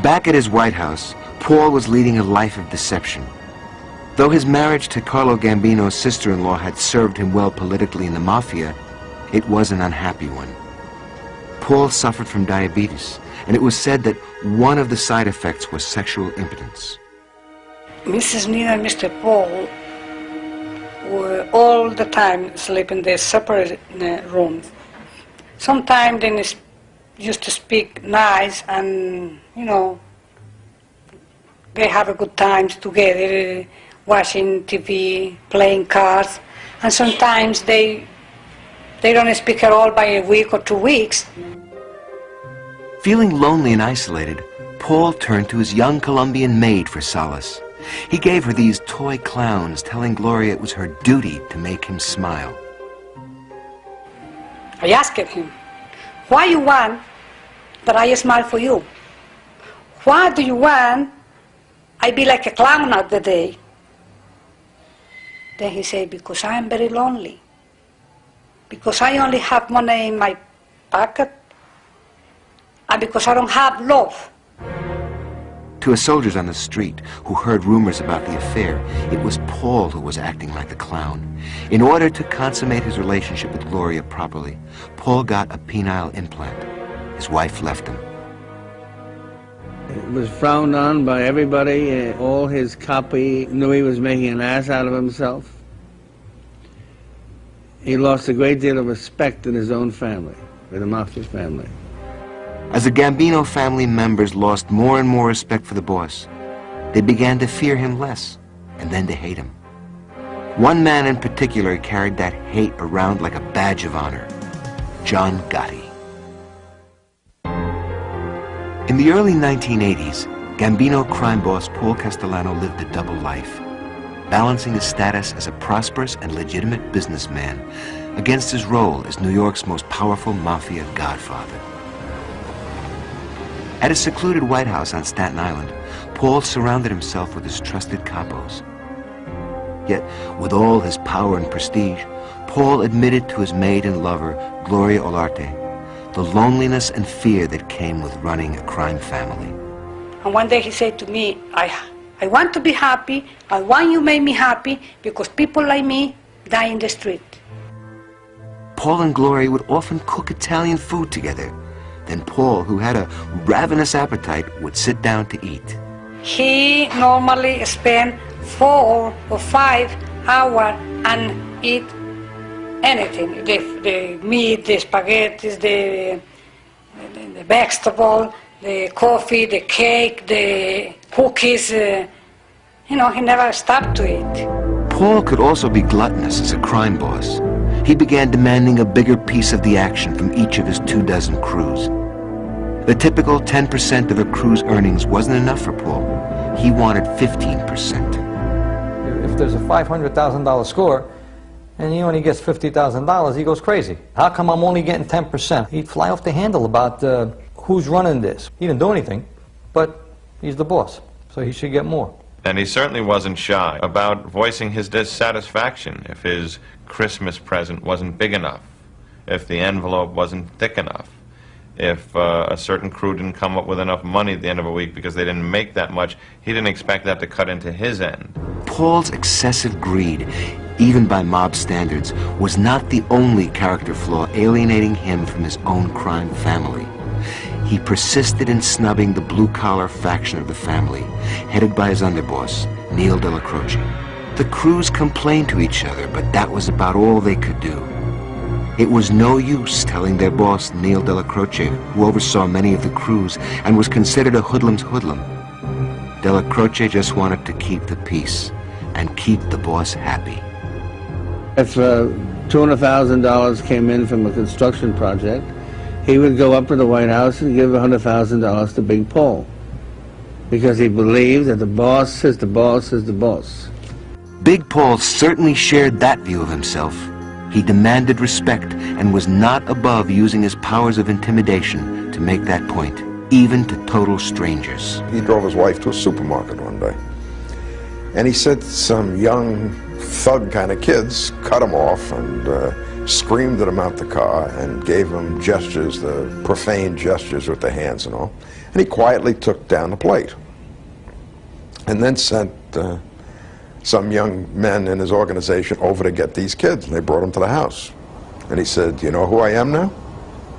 Back at his White House, Paul was leading a life of deception. Though his marriage to Carlo Gambino's sister-in-law had served him well politically in the mafia, it was an unhappy one. Paul suffered from diabetes, and it was said that one of the side effects was sexual impotence. Mrs. Nina and Mr. Paul were all the time sleep in their separate rooms. Sometimes they used to speak nice and, you know, they have a good time together, watching TV, playing cards, and sometimes they don't speak at all by a week or 2 weeks. Feeling lonely and isolated, Paul turned to his young Colombian maid for solace. He gave her these toy clowns, telling Gloria it was her duty to make him smile. I asked him, why you want that I smile for you? Why do you want I be like a clown all the day? Then he said, because I am very lonely. Because I only have money in my pocket. And because I don't have love. To his soldiers on the street who heard rumors about the affair, it was Paul who was acting like the clown. In order to consummate his relationship with Gloria properly, Paul got a penile implant. His wife left him. It was frowned on by everybody. All his copy knew he was making an ass out of himself. He lost a great deal of respect in his own family, for the mafia family. As the Gambino family members lost more and more respect for the boss, they began to fear him less, and then to hate him. One man in particular carried that hate around like a badge of honor, John Gotti. In the early 1980s, Gambino crime boss Paul Castellano lived a double life, balancing his status as a prosperous and legitimate businessman against his role as New York's most powerful mafia godfather. At a secluded White House on Staten Island, Paul surrounded himself with his trusted capos. Yet, with all his power and prestige, Paul admitted to his maid and lover, Gloria Olarte, the loneliness and fear that came with running a crime family. And one day he said to me, I want to be happy, I want you to make me happy, because people like me die in the street. Paul and Gloria would often cook Italian food together. Then Paul, who had a ravenous appetite, would sit down to eat. He normally spent 4 or 5 hours and eat anything, the meat, the spaghetti, the vegetable, the coffee, the cake, the cookies. You know, he never stopped to eat. Paul could also be gluttonous as a crime boss. He began demanding a bigger piece of the action from each of his 24 crews. The typical 10% of a crew's earnings wasn't enough for Paul. He wanted 15%. If there's a $500,000 score, and he only gets $50,000, he goes crazy. How come I'm only getting 10%? He'd fly off the handle about who's running this. He didn't do anything, but he's the boss, so he should get more. And he certainly wasn't shy about voicing his dissatisfaction if his Christmas present wasn't big enough, if the envelope wasn't thick enough, if a certain crew didn't come up with enough money at the end of a week because they didn't make that much. He didn't expect that to cut into his end. Paul's excessive greed, even by mob standards, was not the only character flaw alienating him from his own crime family. He persisted in snubbing the blue-collar faction of the family, headed by his underboss, Neil Della Croce. The crews complained to each other, but that was about all they could do. It was no use telling their boss, Neil Della Croce, who oversaw many of the crews and was considered a hoodlum's hoodlum. Della Croce just wanted to keep the peace and keep the boss happy. If $200,000 came in from a construction project, he would go up to the White House and give $100,000 to Big Paul, because he believed that the boss is the boss is the boss. Big Paul certainly shared that view of himself. He demanded respect and was not above using his powers of intimidation to make that point, even to total strangers. He drove his wife to a supermarket one day, and he said some young thug kind of kids cut him off and screamed at him out the car and gave him gestures, the profane gestures with their hands and all. And he quietly took down the plate and then sent some young men in his organization over to get these kids, and they brought them to the house. And he said, "You know who I am now?"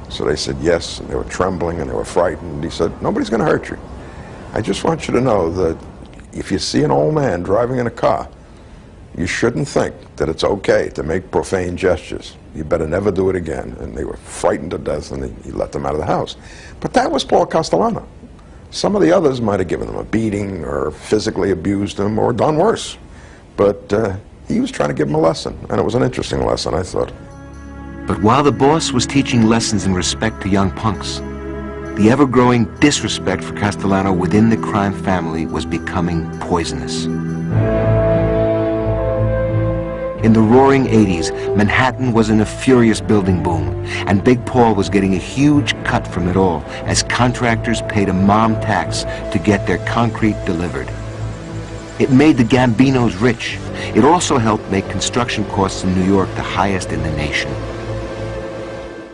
So they said yes, and they were trembling and they were frightened. And he said, "Nobody's going to hurt you. I just want you to know that if you see an old man driving in a car, you shouldn't think that it's okay to make profane gestures. You better never do it again." And they were frightened to death, and he let them out of the house. But that was Paul Castellano. Some of the others might have given them a beating or physically abused them or done worse. But he was trying to give them a lesson, and it was an interesting lesson, I thought. But while the boss was teaching lessons in respect to young punks, the ever-growing disrespect for Castellano within the crime family was becoming poisonous. In the roaring 80s, Manhattan was in a furious building boom, and Big Paul was getting a huge cut from it all as contractors paid a mom tax to get their concrete delivered. It made the Gambinos rich. It also helped make construction costs in New York the highest in the nation.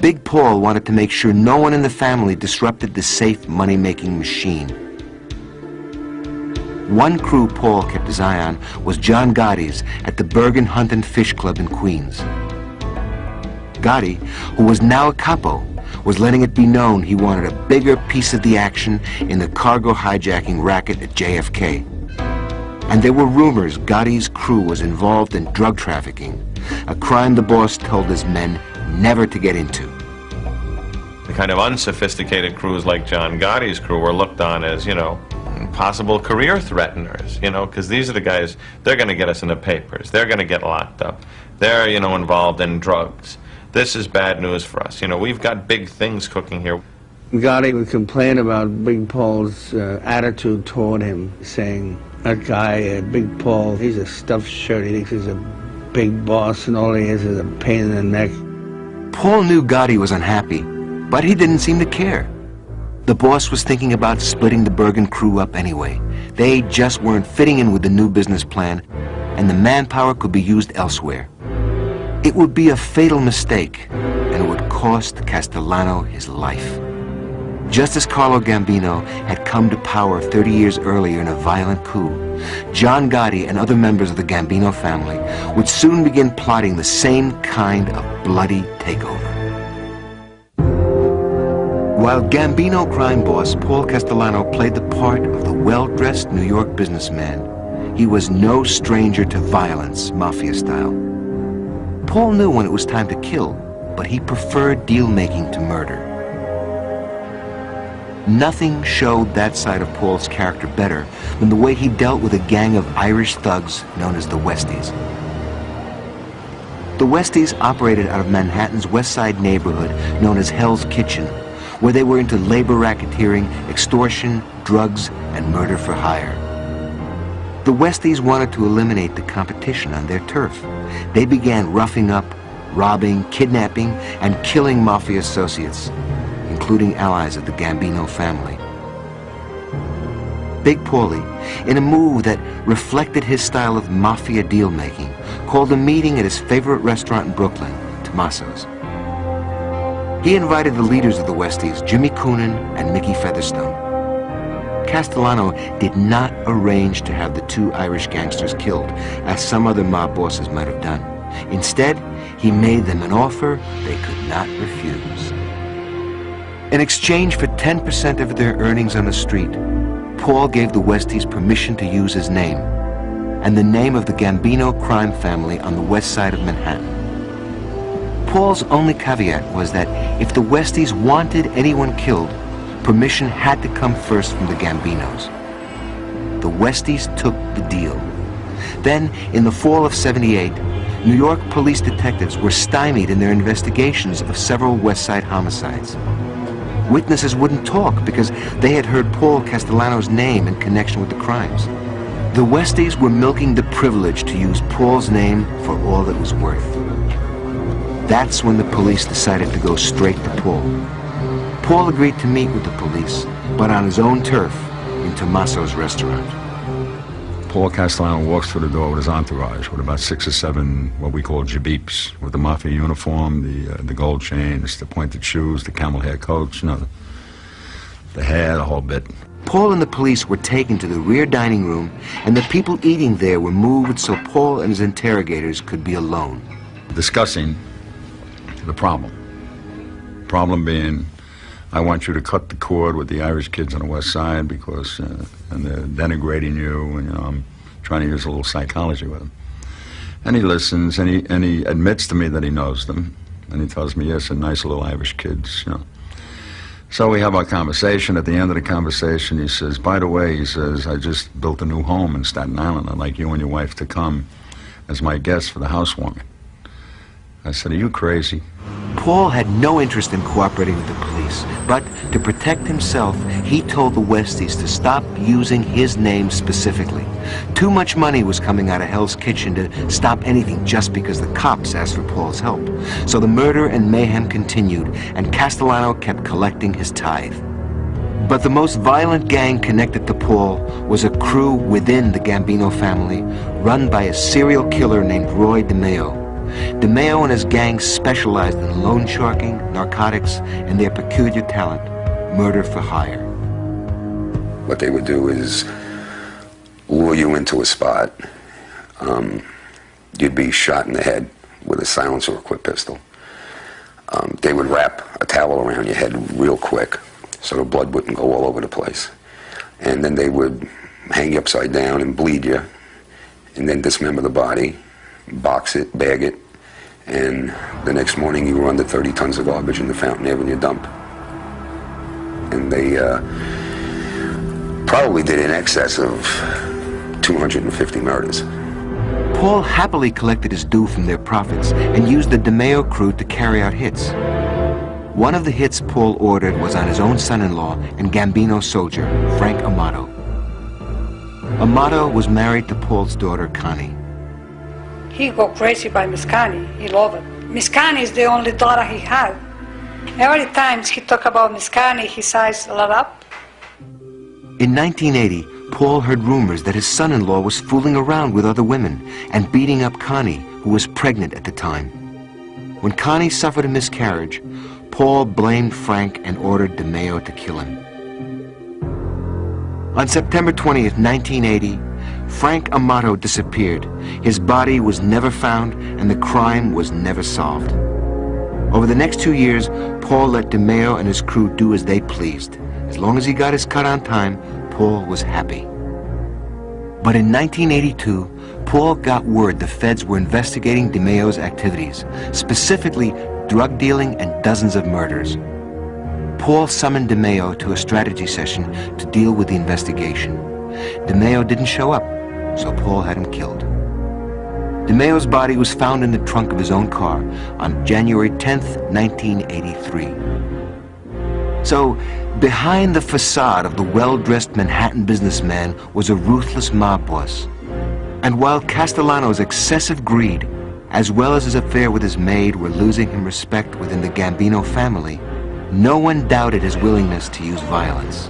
Big Paul wanted to make sure no one in the family disrupted the safe money-making machine. One crew Paul kept his eye on was John Gotti's at the Bergen Hunt and Fish Club in Queens. Gotti, who was now a capo, was letting it be known he wanted a bigger piece of the action in the cargo hijacking racket at JFK. And there were rumors Gotti's crew was involved in drug trafficking, a crime the boss told his men never to get into. The kind of unsophisticated crews like John Gotti's crew were looked on as, you know, possible career threateners, you know, because these are the guys, they're going to get us in the papers, they're going to get locked up, they're, you know, involved in drugs. This is bad news for us. You know, we've got big things cooking here. Gotti would complain about Big Paul's attitude toward him, saying, "That guy, Big Paul, he's a stuffed shirt. He thinks he's a big boss, and all he is a pain in the neck. Paul knew Gotti was unhappy, but he didn't seem to care. The boss was thinking about splitting the Bergen crew up anyway. They just weren't fitting in with the new business plan, and the manpower could be used elsewhere. It would be a fatal mistake, and it would cost Castellano his life. Just as Carlo Gambino had come to power 30 years earlier in a violent coup, John Gotti and other members of the Gambino family would soon begin plotting the same kind of bloody takeover. While Gambino crime boss Paul Castellano played the part of the well-dressed New York businessman, he was no stranger to violence, mafia style. Paul knew when it was time to kill, but he preferred deal-making to murder. Nothing showed that side of Paul's character better than the way he dealt with a gang of Irish thugs known as the Westies. The Westies operated out of Manhattan's West Side neighborhood known as Hell's Kitchen, where they were into labor racketeering, extortion, drugs, and murder for hire. The Westies wanted to eliminate the competition on their turf. They began roughing up, robbing, kidnapping, and killing mafia associates, including allies of the Gambino family. Big Paulie, in a move that reflected his style of mafia deal-making, called a meeting at his favorite restaurant in Brooklyn, Tommaso's. He invited the leaders of the Westies, Jimmy Coonan and Mickey Featherstone. Castellano did not arrange to have the two Irish gangsters killed, as some other mob bosses might have done. Instead, he made them an offer they could not refuse. In exchange for 10% of their earnings on the street, Paul gave the Westies permission to use his name and the name of the Gambino crime family on the west side of Manhattan. Paul's only caveat was that if the Westies wanted anyone killed, permission had to come first from the Gambinos. The Westies took the deal. Then, in the fall of '78, New York police detectives were stymied in their investigations of several West Side homicides. Witnesses wouldn't talk because they had heard Paul Castellano's name in connection with the crimes. The Westies were milking the privilege to use Paul's name for all it was worth. That's when the police decided to go straight to Paul. Paul agreed to meet with the police, but on his own turf, in Tommaso's restaurant. Paul Castellano walks through the door with his entourage, with about 6 or 7 what we call jabeeps, with the mafia uniform, the gold chains, the pointed shoes, the camel hair coats, you know, the hair, the whole bit. Paul and the police were taken to the rear dining room, and the people eating there were moved so Paul and his interrogators could be alone. Discussing the problem. Problem being, I want you to cut the cord with the Irish kids on the West Side because and they're denigrating you, and you know, I'm trying to use a little psychology with him. And he listens, and he admits to me that he knows them, and he tells me, yes, they're nice little Irish kids, you know. So we have our conversation. At the end of the conversation, he says, by the way, he says, I just built a new home in Staten Island. I'd like you and your wife to come as my guests for the housewarming. I said, are you crazy? Paul had no interest in cooperating with the police, but to protect himself, he told the Westies to stop using his name specifically. Too much money was coming out of Hell's Kitchen to stop anything just because the cops asked for Paul's help. So the murder and mayhem continued, and Castellano kept collecting his tithe. But the most violent gang connected to Paul was a crew within the Gambino family, run by a serial killer named Roy DeMeo. DeMeo and his gang specialized in loan sharking, narcotics, and their peculiar talent, murder for hire. What they would do is lure you into a spot. You'd be shot in the head with a silencer or a quick pistol. They would wrap a towel around your head real quick so the blood wouldn't go all over the place. And then they would hang you upside down and bleed you, and then dismember the body, box it, bag it, and the next morning you were under 30 tons of garbage in the Fountain Avenue dump. And they probably did in excess of 250 murders. Paul happily collected his due from their profits and used the DeMeo crew to carry out hits. One of the hits Paul ordered was on his own son-in-law and Gambino soldier, Frank Amato. Amato was married to Paul's daughter, Connie. He go crazy by Miss Connie. He love it. Miss Connie is the only daughter he had. Every time he talk about Miss Connie, his eyes light up. In 1980, Paul heard rumors that his son-in-law was fooling around with other women and beating up Connie, who was pregnant at the time. When Connie suffered a miscarriage, Paul blamed Frank and ordered DeMeo to kill him. On September 20th, 1980, Frank Amato disappeared. His body was never found and the crime was never solved. Over the next 2 years, Paul let DeMeo and his crew do as they pleased. As long as he got his cut on time, Paul was happy. But in 1982, Paul got word the feds were investigating DeMeo's activities, specifically drug dealing and dozens of murders. Paul summoned DeMeo to a strategy session to deal with the investigation. DeMeo didn't show up, so Paul had him killed. DeMeo's body was found in the trunk of his own car on January 10th, 1983. So, behind the facade of the well-dressed Manhattan businessman was a ruthless mob boss. And while Castellano's excessive greed, as well as his affair with his maid, were losing him respect within the Gambino family, no one doubted his willingness to use violence.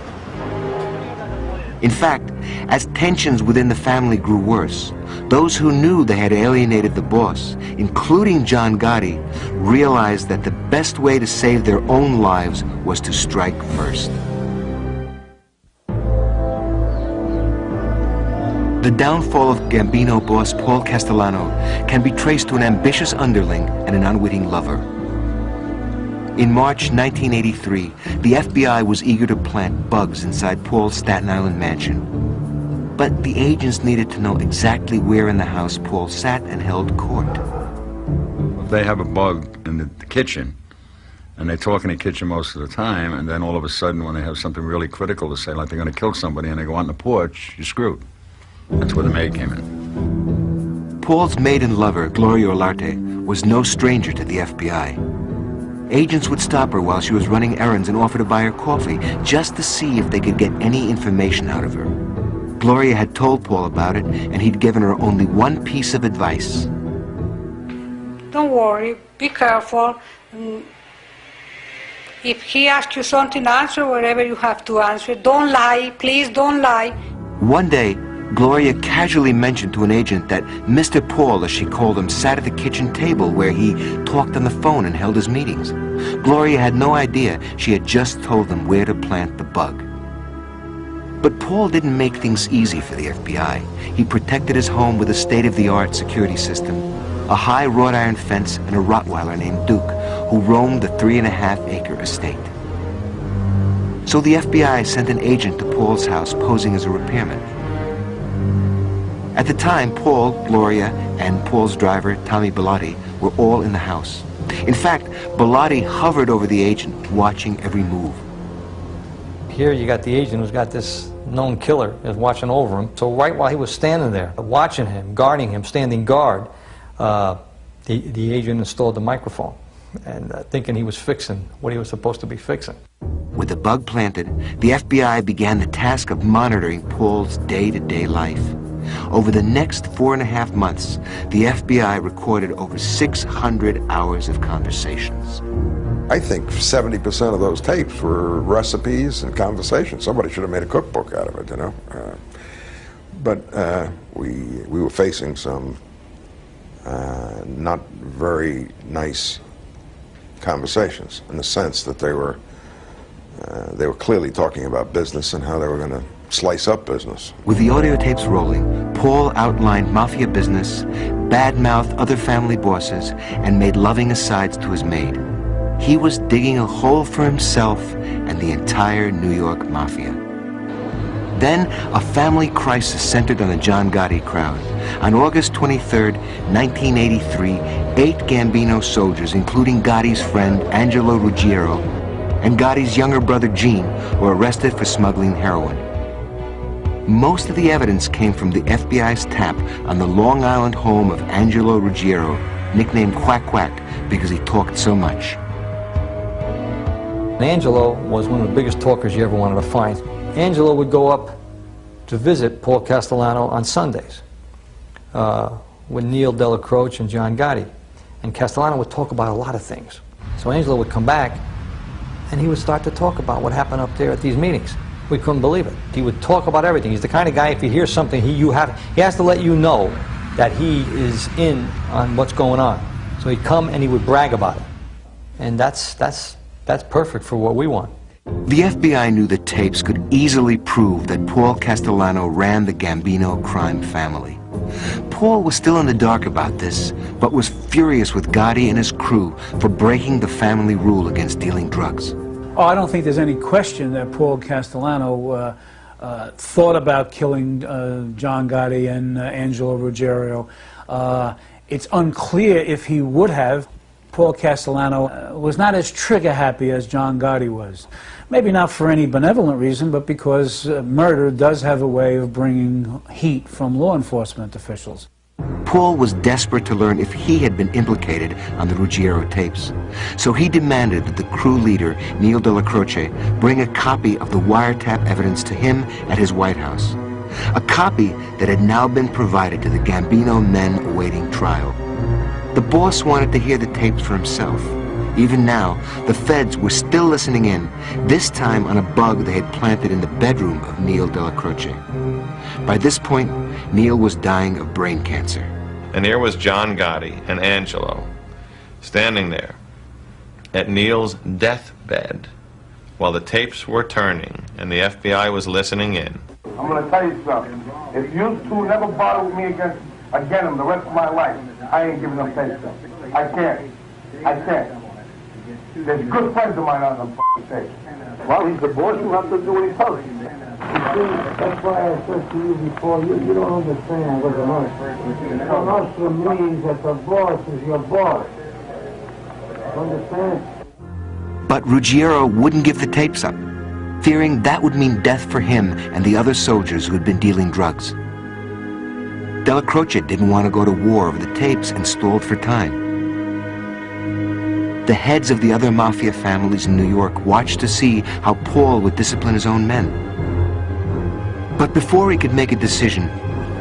In fact, as tensions within the family grew worse, those who knew they had alienated the boss, including John Gotti, realized that the best way to save their own lives was to strike first. The downfall of Gambino boss Paul Castellano can be traced to an ambitious underling and an unwitting lover. In March 1983, the FBI was eager to plant bugs inside Paul's Staten Island mansion. But the agents needed to know exactly where in the house Paul sat and held court. They have a bug in the kitchen, and they talk in the kitchen most of the time, and then all of a sudden when they have something really critical to say, like they're going to kill somebody, and they go on the porch, you're screwed. That's where the maid came in. Paul's maid and lover, Gloria Olarte, was no stranger to the FBI. Agents would stop her while she was running errands and offer to buy her coffee, just to see if they could get any information out of her. Gloria had told Paul about it, and he'd given her only one piece of advice. Don't worry, be careful. If he asks you something, answer whatever you have to answer. Don't lie, please don't lie. One day, Gloria casually mentioned to an agent that Mr. Paul, as she called him, sat at the kitchen table where he talked on the phone and held his meetings. Gloria had no idea she had just told them where to plant the bug. But Paul didn't make things easy for the FBI. He protected his home with a state-of-the-art security system, a high wrought iron fence, and a Rottweiler named Duke, who roamed the 3.5-acre estate. So the FBI sent an agent to Paul's house posing as a repairman. At the time, Paul, Gloria, and Paul's driver, Tommy Bellotti, were all in the house. In fact, Bellotti hovered over the agent, watching every move. Here you got the agent who's got this known killer is watching over him. So right while he was standing there, watching him, guarding him, standing guard, the agent installed the microphone and thinking he was fixing what he was supposed to be fixing. With the bug planted, the FBI began the task of monitoring Paul's day-to-day life. Over the next 4.5 months, the FBI recorded over 600 hours of conversations. I think 70% of those tapes were recipes and conversations. Somebody should have made a cookbook out of it, you know. But we were facing some not very nice conversations in the sense that they were clearly talking about business and how they were going to slice up business. With the audio tapes rolling, Paul outlined mafia business, bad-mouthed other family bosses, and made loving asides to his maid. He was digging a hole for himself and the entire New York mafia. Then, a family crisis centered on the John Gotti crowd. On August 23, 1983, 8 Gambino soldiers, including Gotti's friend Angelo Ruggiero and Gotti's younger brother Gene, were arrested for smuggling heroin. Most of the evidence came from the FBI's tap on the Long Island home of Angelo Ruggiero, nicknamed Quack Quack because he talked so much. Angelo was one of the biggest talkers you ever wanted to find. Angelo would go up to visit Paul Castellano on Sundays. with Neil Delacroce and John Gotti. And Castellano would talk about a lot of things. So Angelo would come back, and he would start to talk about what happened up there at these meetings. We couldn't believe it. He would talk about everything. He's the kind of guy, if you hear something, he has to let you know that he is in on what's going on. So he'd come and he would brag about it. And that's perfect for what we want. The FBI knew the tapes could easily prove that Paul Castellano ran the Gambino crime family. Paul was still in the dark about this, but was furious with Gotti and his crew for breaking the family rule against dealing drugs. Oh, I don't think there's any question that Paul Castellano thought about killing John Gotti and Angelo Ruggiero. It's unclear if he would have. Paul Castellano was not as trigger-happy as John Gotti was. Maybe not for any benevolent reason, but because murder does have a way of bringing heat from law enforcement officials. Paul was desperate to learn if he had been implicated on the Ruggiero tapes. So he demanded that the crew leader, Neil Delacroce, bring a copy of the wiretap evidence to him at his White House. A copy that had now been provided to the Gambino men awaiting trial. The boss wanted to hear the tapes for himself. Even now, the feds were still listening in, this time on a bug they had planted in the bedroom of Neil Delacroce. By this point, Neil was dying of brain cancer. And here was John Gotti and Angelo standing there at Neil's deathbed while the tapes were turning and the FBI was listening in. I'm going to tell you something. If you two never bother with me again in the rest of my life, I ain't giving them tapes up. I can't. There's good friends of mine on them tapes. Well, he's the boss. You have to do what he tells you. That's why I said to you before, you don't understand what an usher. An usher means that the boss is your boss. Understand? But Ruggiero wouldn't give the tapes up, fearing that would mean death for him and the other soldiers who had been dealing drugs. Delacroce didn't want to go to war over the tapes and stalled for time. The heads of the other mafia families in New York watched to see how Paul would discipline his own men. But before he could make a decision,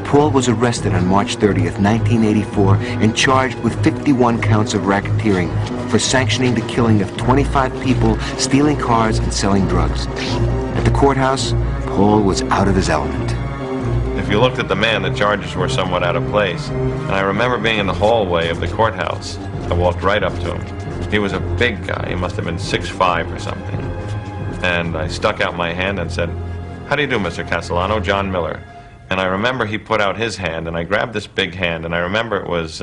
Paul was arrested on March 30th, 1984, and charged with 51 counts of racketeering for sanctioning the killing of 25 people, stealing cars, and selling drugs. At the courthouse, Paul was out of his element. If you looked at the man, the charges were somewhat out of place. And I remember being in the hallway of the courthouse. I walked right up to him. He was a big guy. He must have been 6'5" or something. And I stuck out my hand and said, "How do you do, Mr. Castellano? John Miller." And I remember he put out his hand, and I grabbed this big hand, and I remember it was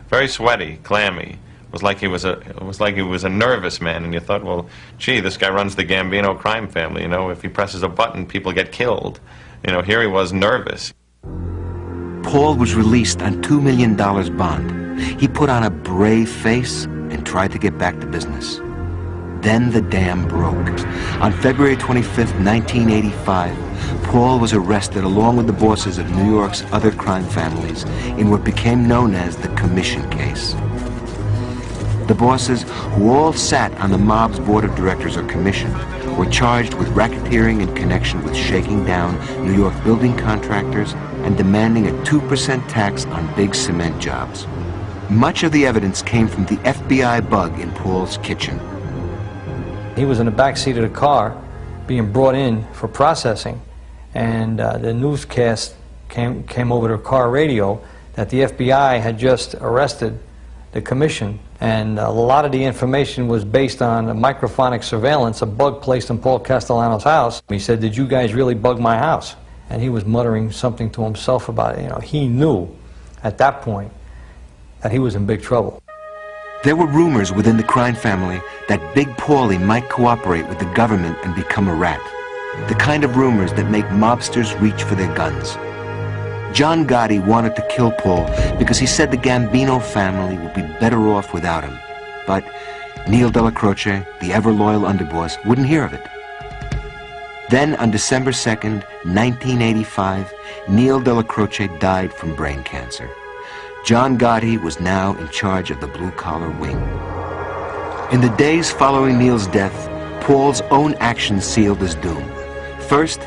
very sweaty, clammy. It was like he was a nervous man, and you thought, well, gee, this guy runs the Gambino crime family. You know, if he presses a button, people get killed. You know, here he was nervous. Paul was released on $2 million bond. He put on a brave face and tried to get back to business. Then the dam broke. On February 25th, 1985, Paul was arrested along with the bosses of New York's other crime families in what became known as the Commission case. The bosses, who all sat on the mob's board of directors or commission, were charged with racketeering in connection with shaking down New York building contractors and demanding a 2% tax on big cement jobs. Much of the evidence came from the FBI bug in Paul's kitchen. He was in the back seat of the car being brought in for processing, and the newscast came over the car radio that the FBI had just arrested the commission, and a lot of the information was based on a microphonic surveillance, a bug placed in Paul Castellano's house. He said, "Did you guys really bug my house?" And he was muttering something to himself about it. You know, he knew at that point that he was in big trouble. There were rumors within the crime family that Big Paulie might cooperate with the government and become a rat. The kind of rumors that make mobsters reach for their guns. John Gotti wanted to kill Paul because he said the Gambino family would be better off without him. But Neil Delacroce, the ever-loyal underboss, wouldn't hear of it. Then, on December 2nd, 1985, Neil Delacroce died from brain cancer. John Gotti was now in charge of the blue-collar wing. In the days following Neil's death, Paul's own actions sealed his doom. First,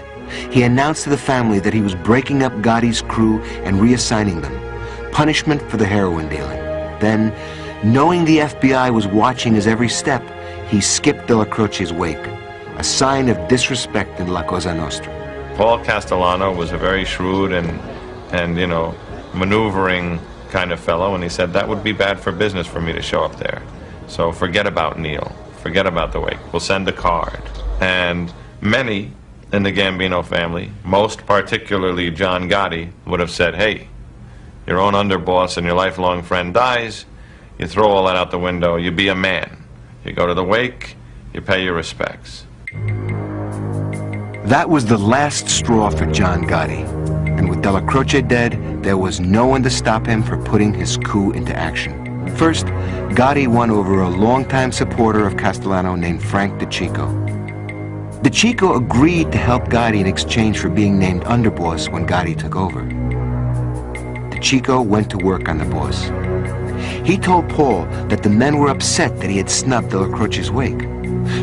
he announced to the family that he was breaking up Gotti's crew and reassigning them. punishment for the heroin dealing. Then, knowing the FBI was watching his every step, he skipped Della Croce's wake, a sign of disrespect in La Cosa Nostra. Paul Castellano was a very shrewd and you know, maneuvering kind of fellow, and he said that would be bad for business for me to show up there. So forget about Neil, forget about the wake, we'll send a card. And many in the Gambino family, most particularly John Gotti, would have said, hey, your own underboss and your lifelong friend dies, you throw all that out the window, you be a man. You go to the wake, you pay your respects. That was the last straw for John Gotti. And with Della Croce dead, there was no one to stop him from putting his coup into action. First, Gotti won over a longtime supporter of Castellano named Frank DeCicco. DeCicco agreed to help Gotti in exchange for being named underboss when Gotti took over. DeCicco went to work on the boss. He told Paul that the men were upset that he had snubbed Della Croce's wake.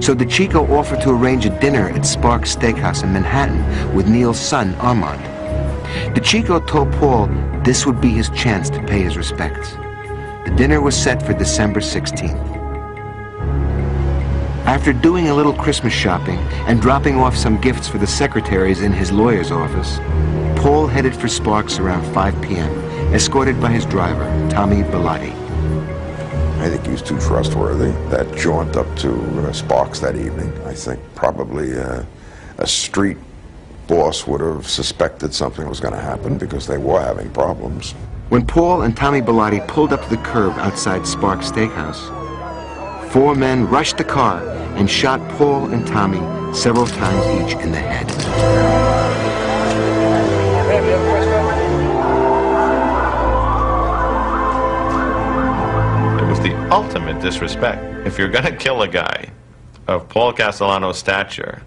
So DeCicco offered to arrange a dinner at Sparks Steakhouse in Manhattan with Neil's son, Armand. DeCicco told Paul this would be his chance to pay his respects. The dinner was set for December 16th. After doing a little Christmas shopping and dropping off some gifts for the secretaries in his lawyer's office, Paul headed for Sparks around 5 p.m., escorted by his driver, Tommy Bellotti. I think he was too trustworthy. That jaunt up to Sparks that evening, I think probably a street boss would have suspected something was going to happen because they were having problems. When Paul and Tommy Bellotti pulled up to the curb outside Sparks Steakhouse, 4 men rushed the car and shot Paul and Tommy several times each in the head. It was the ultimate disrespect. If you're going to kill a guy of Paul Castellano's stature,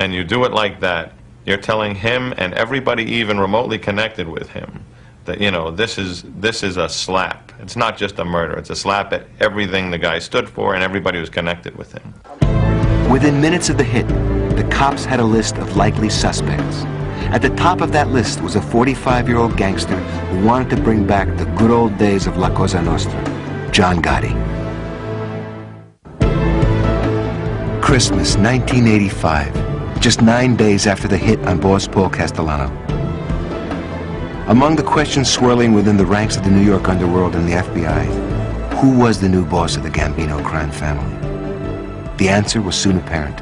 and you do it like that, you're telling him and everybody even remotely connected with him that, you know, this is a slap. It's not just a murder. It's a slap at everything the guy stood for and everybody who's connected with him. Within minutes of the hit, the cops had a list of likely suspects. At the top of that list was a 45-year-old gangster who wanted to bring back the good old days of La Cosa Nostra, John Gotti. Christmas 1985, just 9 days after the hit on boss Paul Castellano. Among the questions swirling within the ranks of the New York underworld and the FBI, who was the new boss of the Gambino crime family? The answer was soon apparent.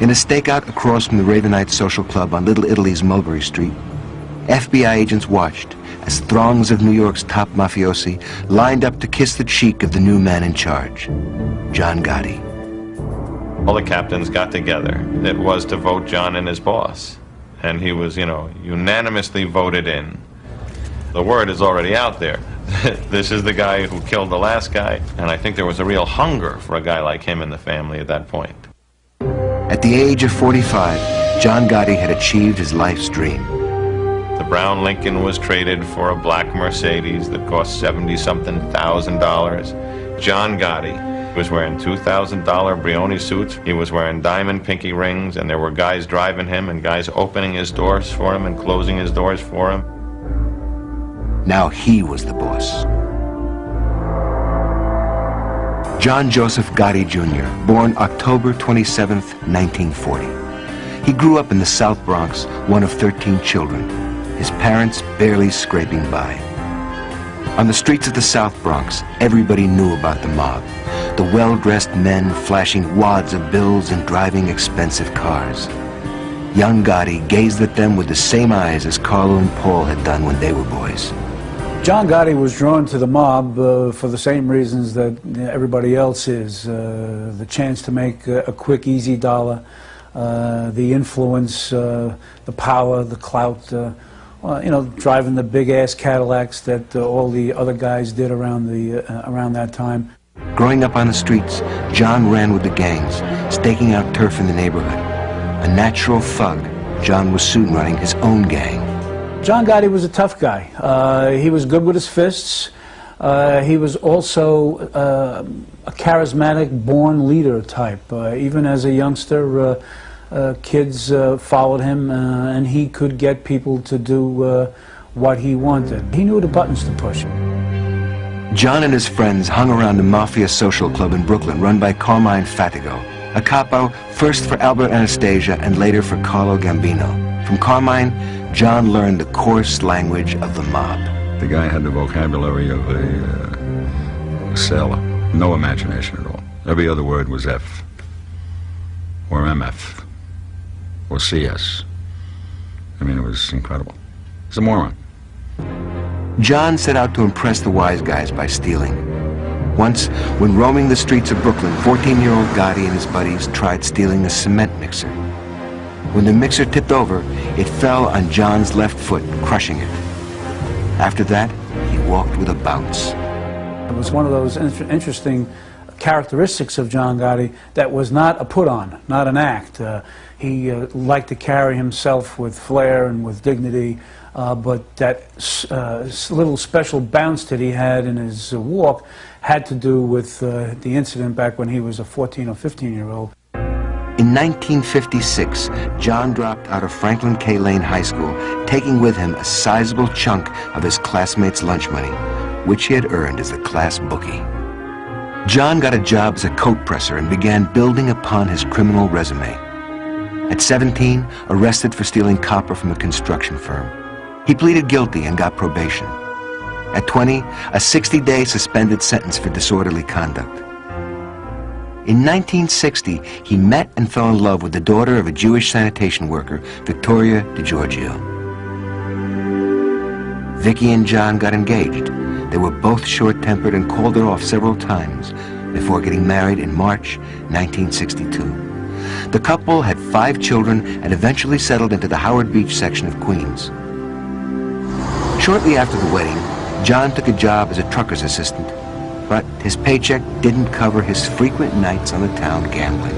In a stakeout across from the Ravenite Social Club on Little Italy's Mulberry Street, FBI agents watched as throngs of New York's top mafiosi lined up to kiss the cheek of the new man in charge, John Gotti. All the captains got together. It was to vote John in as boss. And he was, you know, unanimously voted in. The word is already out there. This is the guy who killed the last guy. And I think there was a real hunger for a guy like him in the family at that point. At the age of 45, John Gotti had achieved his life's dream. The brown Lincoln was traded for a black Mercedes that cost $70-something thousand. John Gotti was wearing $2,000 Brioni suits. He was wearing diamond pinky rings, and there were guys driving him and guys opening his doors for him and closing his doors for him. Now he was the boss. John Joseph Gotti Jr., born October 27, 1940. He grew up in the South Bronx, one of 13 children, his parents barely scraping by. On the streets of the South Bronx, everybody knew about the mob. The well-dressed men flashing wads of bills and driving expensive cars. Young Gotti gazed at them with the same eyes as Carlo and Paul had done when they were boys. John Gotti was drawn to the mob for the same reasons that everybody else is. The chance to make a quick, easy dollar, the influence, the power, the clout, you know, driving the big-ass Cadillacs that all the other guys did around that time. Growing up on the streets, John ran with the gangs, staking out turf in the neighborhood. A natural thug, John was soon running his own gang. John Gotti was a tough guy. He was good with his fists. He was also a charismatic, born leader type. Even as a youngster, kids followed him, and he could get people to do what he wanted. He knew the buttons to push. John and his friends hung around a mafia social club in Brooklyn run by Carmine Fatigo, a capo first for Albert Anastasia and later for Carlo Gambino. From Carmine, John learned the coarse language of the mob. The guy had the vocabulary of a sailor. No imagination at all. Every other word was F, or MF, or CS. I mean, it was incredible. He's a moron. John set out to impress the wise guys by stealing. Once, when roaming the streets of Brooklyn, 14-year-old Gotti and his buddies tried stealing a cement mixer. When the mixer tipped over, it fell on John's left foot, crushing it. After that, he walked with a bounce. It was one of those interesting characteristics of John Gotti that was not a put-on, not an act. He liked to carry himself with flair and with dignity, but that little special bounce that he had in his walk had to do with the incident back when he was a 14 or 15-year-old. In 1956, John dropped out of Franklin K. Lane High School, taking with him a sizable chunk of his classmates' lunch money, which he had earned as a class bookie. John got a job as a coat presser and began building upon his criminal resume. At 17, arrested for stealing copper from a construction firm. He pleaded guilty and got probation. At 20, a 60-day suspended sentence for disorderly conduct. In 1960, he met and fell in love with the daughter of a Jewish sanitation worker, Victoria DiGiorgio. Vicky and John got engaged. They were both short-tempered and called it off several times before getting married in March 1962. The couple had 5 children and eventually settled into the Howard Beach section of Queens. Shortly after the wedding, John took a job as a trucker's assistant, but his paycheck didn't cover his frequent nights on the town gambling.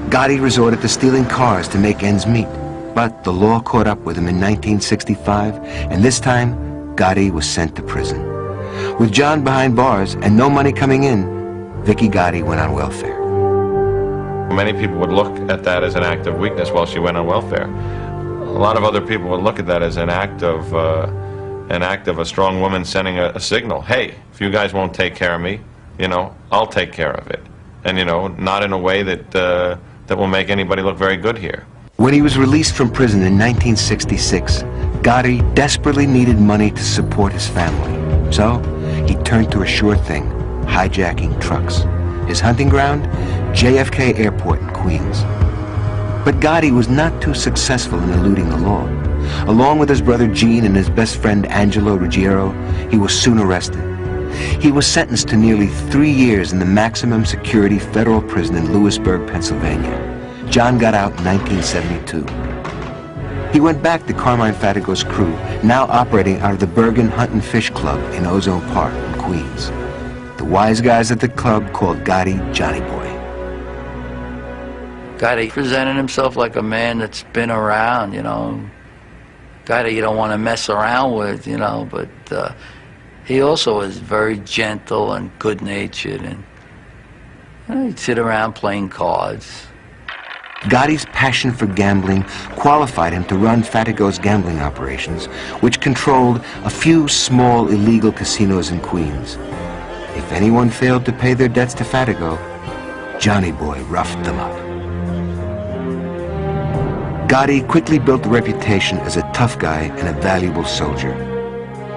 Gotti resorted to stealing cars to make ends meet, but the law caught up with him in 1965, and this time, Gotti was sent to prison. With John behind bars and no money coming in, Vicky Gotti went on welfare. Many people would look at that as an act of weakness while she went on welfare. A lot of other people would look at that as an act of a strong woman sending a signal. Hey, if you guys won't take care of me, you know, I'll take care of it. And, you know, not in a way that, that will make anybody look very good here. When he was released from prison in 1966, Gotti desperately needed money to support his family. So he turned to a sure thing, hijacking trucks. His hunting ground, JFK Airport in Queens. But Gotti was not too successful in eluding the law. Along with his brother Gene and his best friend Angelo Ruggiero, he was soon arrested. He was sentenced to nearly 3 years in the maximum security federal prison in Lewisburg, Pennsylvania. John got out in 1972. He went back to Carmine Fatigo's crew, now operating out of the Bergen Hunt and Fish Club in Ozone Park in Queens. The wise guys at the club called Gotti Johnny Boy. Gotti presented himself like a man that's been around, you know. Gotti you don't want to mess around with, you know, but he also was very gentle and good-natured, and you know, he'd sit around playing cards. Gotti's passion for gambling qualified him to run Fatigo's gambling operations, which controlled a few small illegal casinos in Queens. If anyone failed to pay their debts to Fatigo, Johnny Boy roughed them up. Gotti quickly built a reputation as a tough guy and a valuable soldier.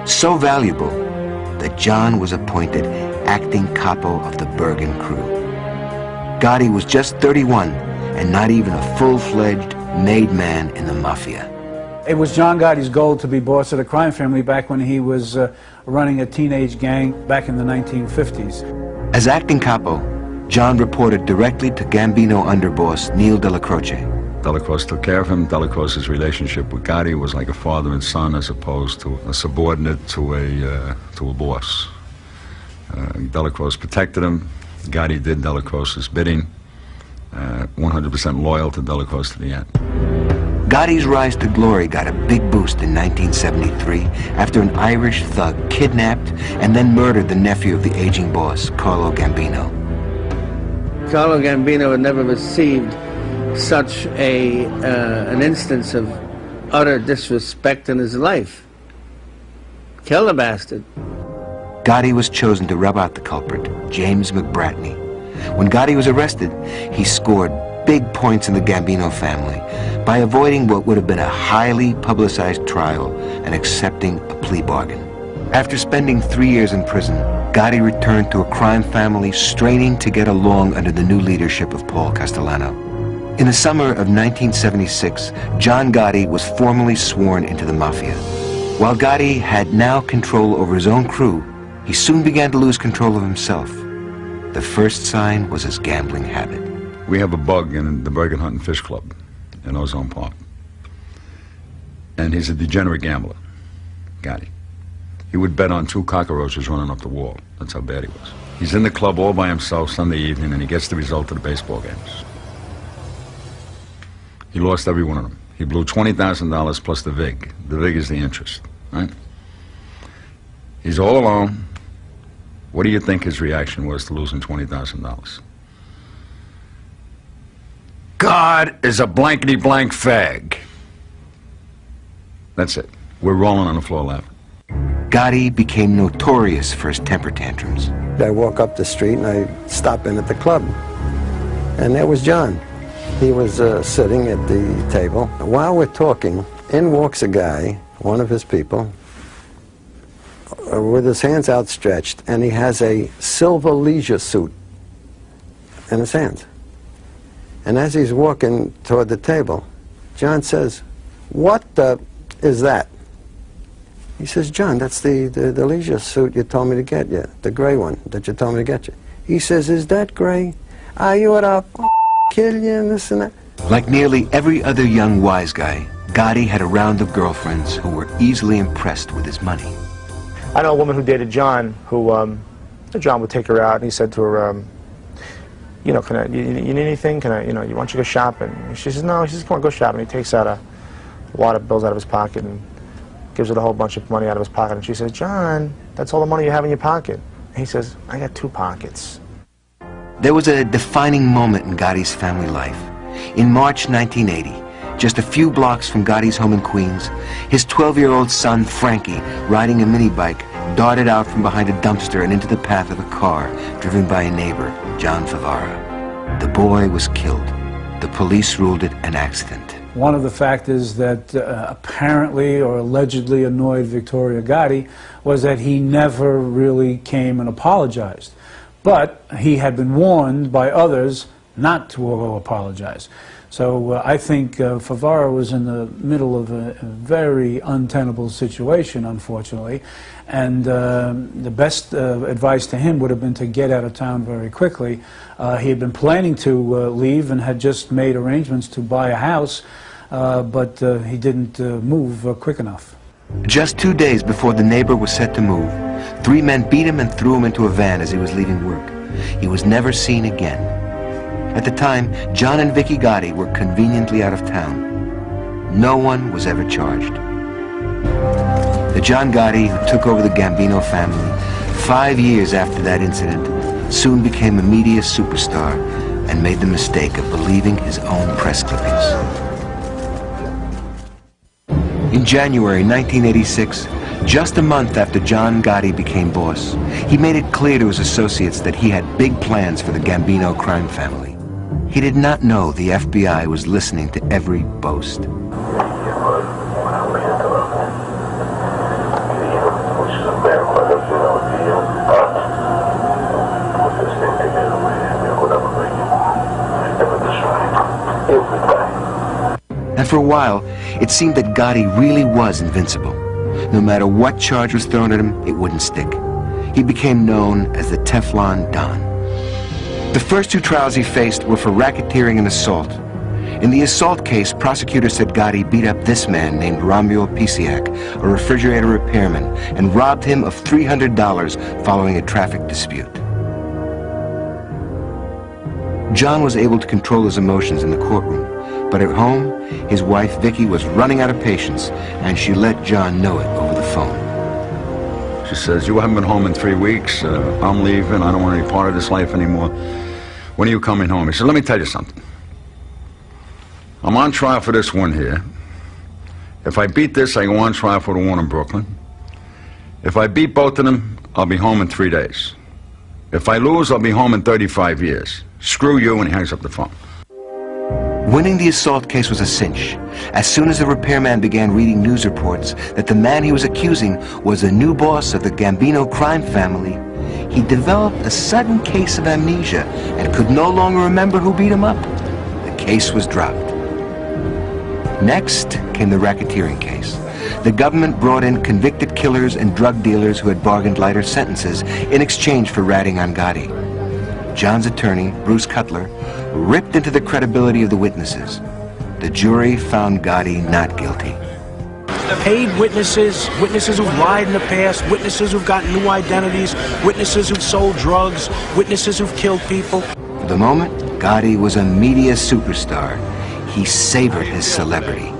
So valuable that John was appointed acting capo of the Bergen crew. Gotti was just 31 and not even a full-fledged made man in the mafia. It was John Gotti's goal to be boss of the crime family back when he was running a teenage gang back in the 1950s. As acting capo, John reported directly to Gambino underboss Neil Della Croce. Della Croce took care of him. Della Croce's relationship with Gotti was like a father and son as opposed to a subordinate to a boss. Della Croce protected him. Gotti did Della Croce's bidding. 100% loyal to Della Croce to the end. Gotti's rise to glory got a big boost in 1973 after an Irish thug kidnapped and then murdered the nephew of the aging boss, Carlo Gambino. Carlo Gambino had never received such an instance of utter disrespect in his life. Kill the bastard. Gotti was chosen to rub out the culprit, James McBratney. When Gotti was arrested, he scored big points in the Gambino family by avoiding what would have been a highly publicized trial and accepting a plea bargain. After spending 3 years in prison, Gotti returned to a crime family straining to get along under the new leadership of Paul Castellano. In the summer of 1976, John Gotti was formally sworn into the Mafia. While Gotti had now control over his own crew, he soon began to lose control of himself. The first sign was his gambling habit. We have a bug in the Bergen Hunt and Fish Club in Ozone Park. And he's a degenerate gambler, Gotti. He would bet on 2 cockroaches running up the wall. That's how bad he was. He's in the club all by himself Sunday evening, and he gets the result of the baseball games. He lost every one of them. He blew $20,000 plus the VIG. The VIG is the interest, right? He's all alone. What do you think his reaction was to losing $20,000? God is a blankety-blank fag. That's it. We're rolling on the floor laughing. Gotti became notorious for his temper tantrums. I walk up the street and I stop in at the club. And there was John. He was sitting at the table. While we're talking, in walks a guy, one of his people, with his hands outstretched, and he has a silver leisure suit in his hands. And as he's walking toward the table, John says, "What is that?" He says, "John, that's the leisure suit you told me to get you, the gray one that you told me to get you." He says, "Is that gray? Are you at a kill you and this and that?" Like nearly every other young wise guy, Gotti had a round of girlfriends who were easily impressed with his money. I know a woman who dated John, who John would take her out, and he said to her, you know, you need anything? Can I, you know, you want you to go shopping? And she says, no. He says, come on, go shopping. He takes out a wad of bills out of his pocket and gives her a whole bunch of money out of his pocket. And she says, John, that's all the money you have in your pocket. And he says, I got 2 pockets. There was a defining moment in Gotti's family life. In March 1980, just a few blocks from Gotti's home in Queens, his 12-year-old son, Frankie, riding a mini bike, darted out from behind a dumpster and into the path of a car driven by a neighbor, John Favara. The boy was killed. The police ruled it an accident. One of the factors that apparently or allegedly annoyed Victoria Gotti was that he never really came and apologized. But he had been warned by others not to apologize. So I think Favara was in the middle of a very untenable situation, unfortunately, and the best advice to him would have been to get out of town very quickly. He had been planning to leave and had just made arrangements to buy a house, but he didn't move quick enough. Just 2 days before the neighbor was set to move, 3 men beat him and threw him into a van as he was leaving work. He was never seen again. At the time, John and Vicky Gotti were conveniently out of town. No one was ever charged. The John Gotti who took over the Gambino family 5 years after that incident soon became a media superstar and made the mistake of believing his own press clippings. In January 1986, just a month after John Gotti became boss, he made it clear to his associates that he had big plans for the Gambino crime family. He did not know the FBI was listening to every boast. And for a while, it seemed that Gotti really was invincible. No matter what charge was thrown at him, it wouldn't stick. He became known as the Teflon Don. The first 2 trials he faced were for racketeering and assault. In the assault case, prosecutors said Gotti beat up this man named Romuald Pisiak, a refrigerator repairman, and robbed him of $300 following a traffic dispute. John was able to control his emotions in the courtroom, but at home, his wife Vicky was running out of patience, and she let John know it over the phone. She says, you haven't been home in 3 weeks. I'm leaving. I don't want any part of this life anymore. When are you coming home? He said, let me tell you something. I'm on trial for this one here. If I beat this, I go on trial for the one in Brooklyn. If I beat both of them, I'll be home in 3 days. If I lose, I'll be home in 35 years. Screw you, and he hangs up the phone. Winning the assault case was a cinch. As soon as the repairman began reading news reports that the man he was accusing was a new boss of the Gambino crime family, he developed a sudden case of amnesia and could no longer remember who beat him up. The case was dropped. Next came the racketeering case. The government brought in convicted killers and drug dealers who had bargained lighter sentences in exchange for ratting on Gotti. John's attorney, Bruce Cutler, ripped into the credibility of the witnesses. The jury found Gotti not guilty. Paid witnesses, witnesses who've lied in the past, witnesses who've gotten new identities, witnesses who've sold drugs, witnesses who've killed people. For the moment, Gotti was a media superstar. He savored his celebrity.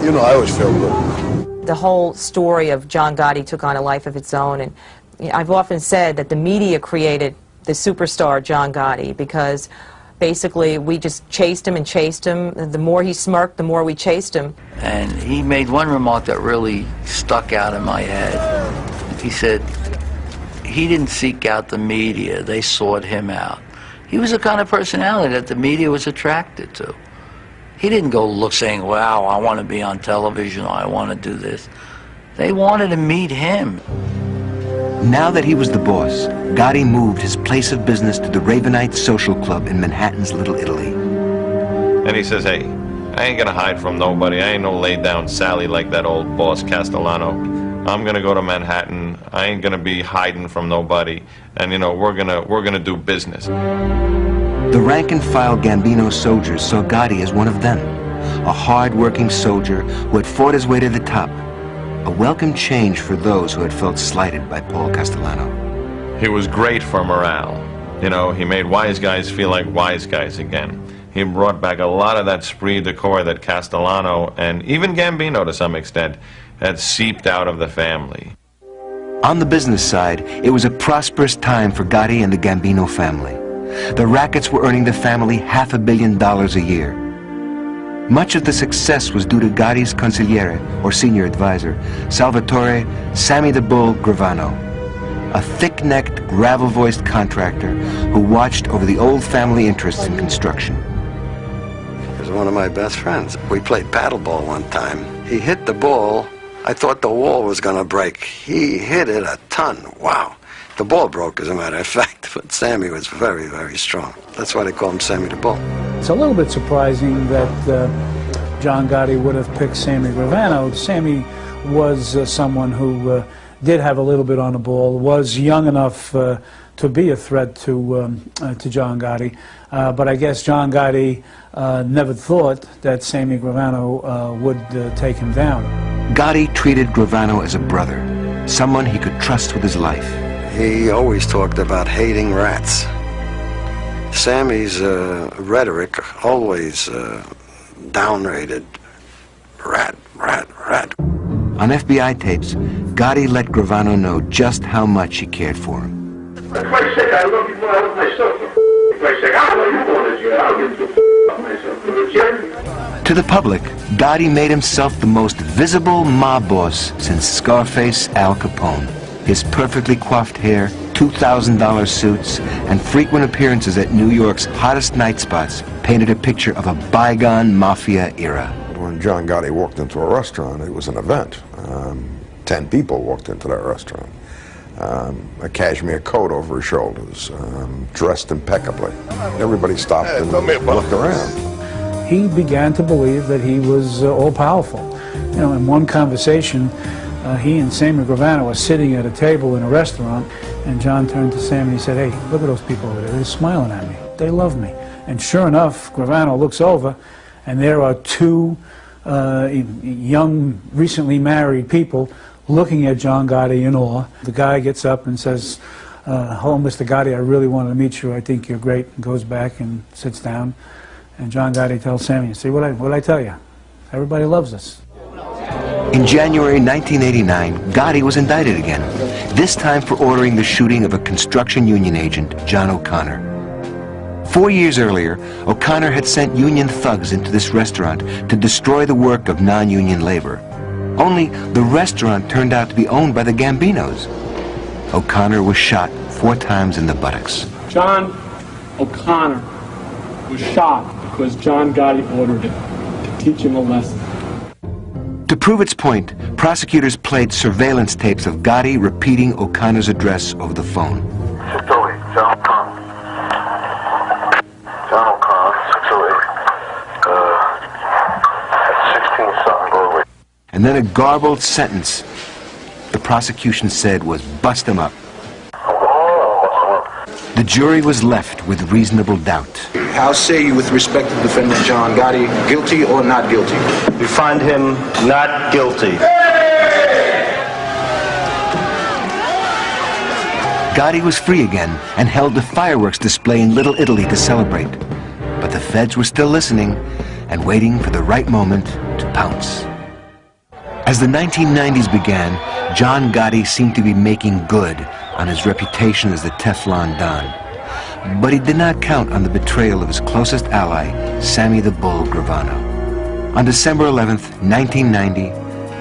You know, I always feel good. The whole story of John Gotti took on a life of its own, and I've often said that the media created the superstar John Gotti because basically we just chased him and chased him. The more he smirked, the more we chased him. And he made one remark that really stuck out in my head. He said he didn't seek out the media, they sought him out. He was the kind of personality that the media was attracted to. He didn't go look saying, wow, I want to be on television, or I want to do this. They wanted to meet him. Now that he was the boss, Gotti moved his place of business to the Ravenite Social Club in Manhattan's Little Italy. And he says, hey, I ain't gonna hide from nobody. I ain't no laid-down Sally like that old boss Castellano. I'm gonna go to Manhattan. I ain't gonna be hiding from nobody. And you know, we're gonna do business. The rank-and-file Gambino soldiers saw Gotti as one of them, a hard-working soldier who had fought his way to the top, a welcome change for those who had felt slighted by Paul Castellano. He was great for morale. You know, he made wise guys feel like wise guys again. He brought back a lot of that esprit de corps that Castellano, and even Gambino to some extent, had seeped out of the family. On the business side, it was a prosperous time for Gotti and the Gambino family. The rackets were earning the family $500 million a year. Much of the success was due to Gotti's consigliere, or senior advisor, Salvatore Sammy the Bull Gravano, a thick-necked, gravel-voiced contractor who watched over the old family interests in construction. He was one of my best friends. We played paddleball one time. He hit the ball. I thought the wall was going to break. He hit it a ton. Wow. The ball broke, as a matter of fact, but Sammy was very, very strong. That's why they call him Sammy the Bull. It's a little bit surprising that John Gotti would have picked Sammy Gravano. Sammy was someone who did have a little bit on the ball, was young enough to be a threat to John Gotti, but I guess John Gotti never thought that Sammy Gravano would take him down. Gotti treated Gravano as a brother, someone he could trust with his life. He always talked about hating rats. Sammy's rhetoric always downrated rat, rat, rat. On FBI tapes, Gotti let Gravano know just how much he cared for him. For Christ's sake, I love you more. I love myself. For Christ's sake, I love you more than you. I'll get the myself. To the public, Gotti made himself the most visible mob boss since Scarface Al Capone. His perfectly coiffed hair, $2,000 suits, and frequent appearances at New York's hottest night spots painted a picture of a bygone mafia era. When John Gotti walked into a restaurant, it was an event. 10 people walked into that restaurant. A cashmere coat over his shoulders, dressed impeccably. Everybody stopped and looked around. He began to believe that he was all-powerful. You know, in one conversation, he and Sammy Gravano were sitting at a table in a restaurant, and John turned to Sammy and he said, "Hey, look at those people over there. They're smiling at me. They love me." And sure enough, Gravano looks over, and there are two young, recently married people looking at John Gotti in awe. The guy gets up and says, "Hello, Mr. Gotti, I really wanted to meet you. I think you're great," and goes back and sits down. And John Gotti tells Sammy, "See what I tell you? Everybody loves us." In January 1989, Gotti was indicted again, this time for ordering the shooting of a construction union agent, John O'Connor. 4 years earlier, O'Connor had sent union thugs into this restaurant to destroy the work of non-union labor. Only the restaurant turned out to be owned by the Gambinos. O'Connor was shot 4 times in the buttocks. John O'Connor was shot because John Gotti ordered it to teach him a lesson. To prove its point, prosecutors played surveillance tapes of Gotti repeating O'Connor's address over the phone. 608, John O'Connor. John O'Connor, 608. At 16-something Broadway. And then a garbled sentence the prosecution said was bust him up. The jury was left with reasonable doubt. How say you with respect to defendant John Gotti, guilty or not guilty? We find him not guilty. Gotti was free again and held a fireworks display in Little Italy to celebrate. But the feds were still listening and waiting for the right moment to pounce. As the 1990s began, John Gotti seemed to be making good on his reputation as the Teflon Don. But he did not count on the betrayal of his closest ally, Sammy the Bull Gravano. On December 11th, 1990,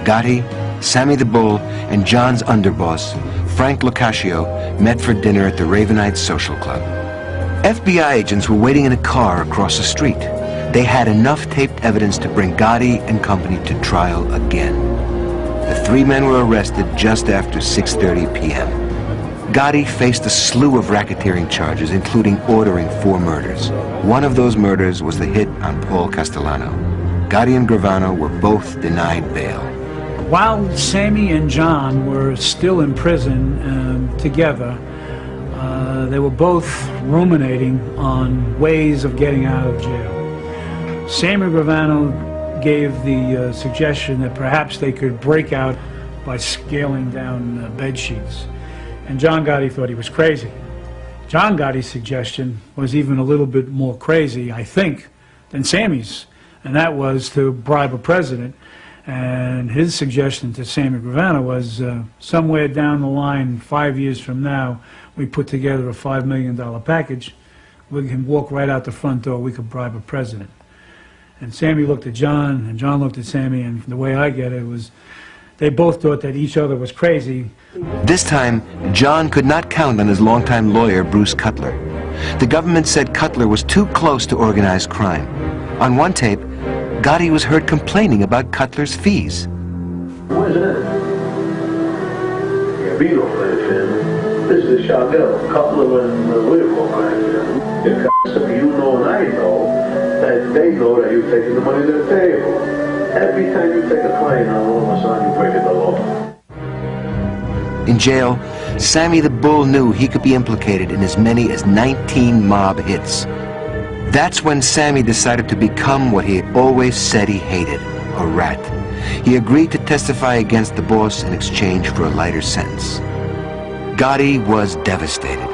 Gotti, Sammy the Bull, and John's underboss, Frank Locascio, met for dinner at the Ravenites Social Club. FBI agents were waiting in a car across the street. They had enough taped evidence to bring Gotti and company to trial again. The 3 men were arrested just after 6:30 p.m. Gotti faced a slew of racketeering charges, including ordering 4 murders. One of those murders was the hit on Paul Castellano. Gotti and Gravano were both denied bail. While Sammy and John were still in prison together, they were both ruminating on ways of getting out of jail. Sammy Gravano gave the suggestion that perhaps they could break out by scaling down bed sheets. And John Gotti thought he was crazy. John Gotti's suggestion was even a little bit more crazy, I think, than Sammy's, and that was to bribe a president. And his suggestion to Sammy Gravano was somewhere down the line, 5 years from now, we put together a $5 million package. We can walk right out the front door, we could bribe a president. And Sammy looked at John, and John looked at Sammy, and the way I get it was they both thought that each other was crazy. This time, John could not count on his longtime lawyer, Bruce Cutler. The government said Cutler was too close to organized crime. On one tape, Gotti was heard complaining about Cutler's fees. Who is it? Gambino family. This is Chagall, Cutler and Whittemore family. You know and I know that they know that you're taking the money to the table. Every time you take a claim, all of a sudden you're breaking the law. In jail, Sammy the Bull knew he could be implicated in as many as 19 mob hits. That's when Sammy decided to become what he had always said he hated, a rat. He agreed to testify against the boss in exchange for a lighter sentence. Gotti was devastated.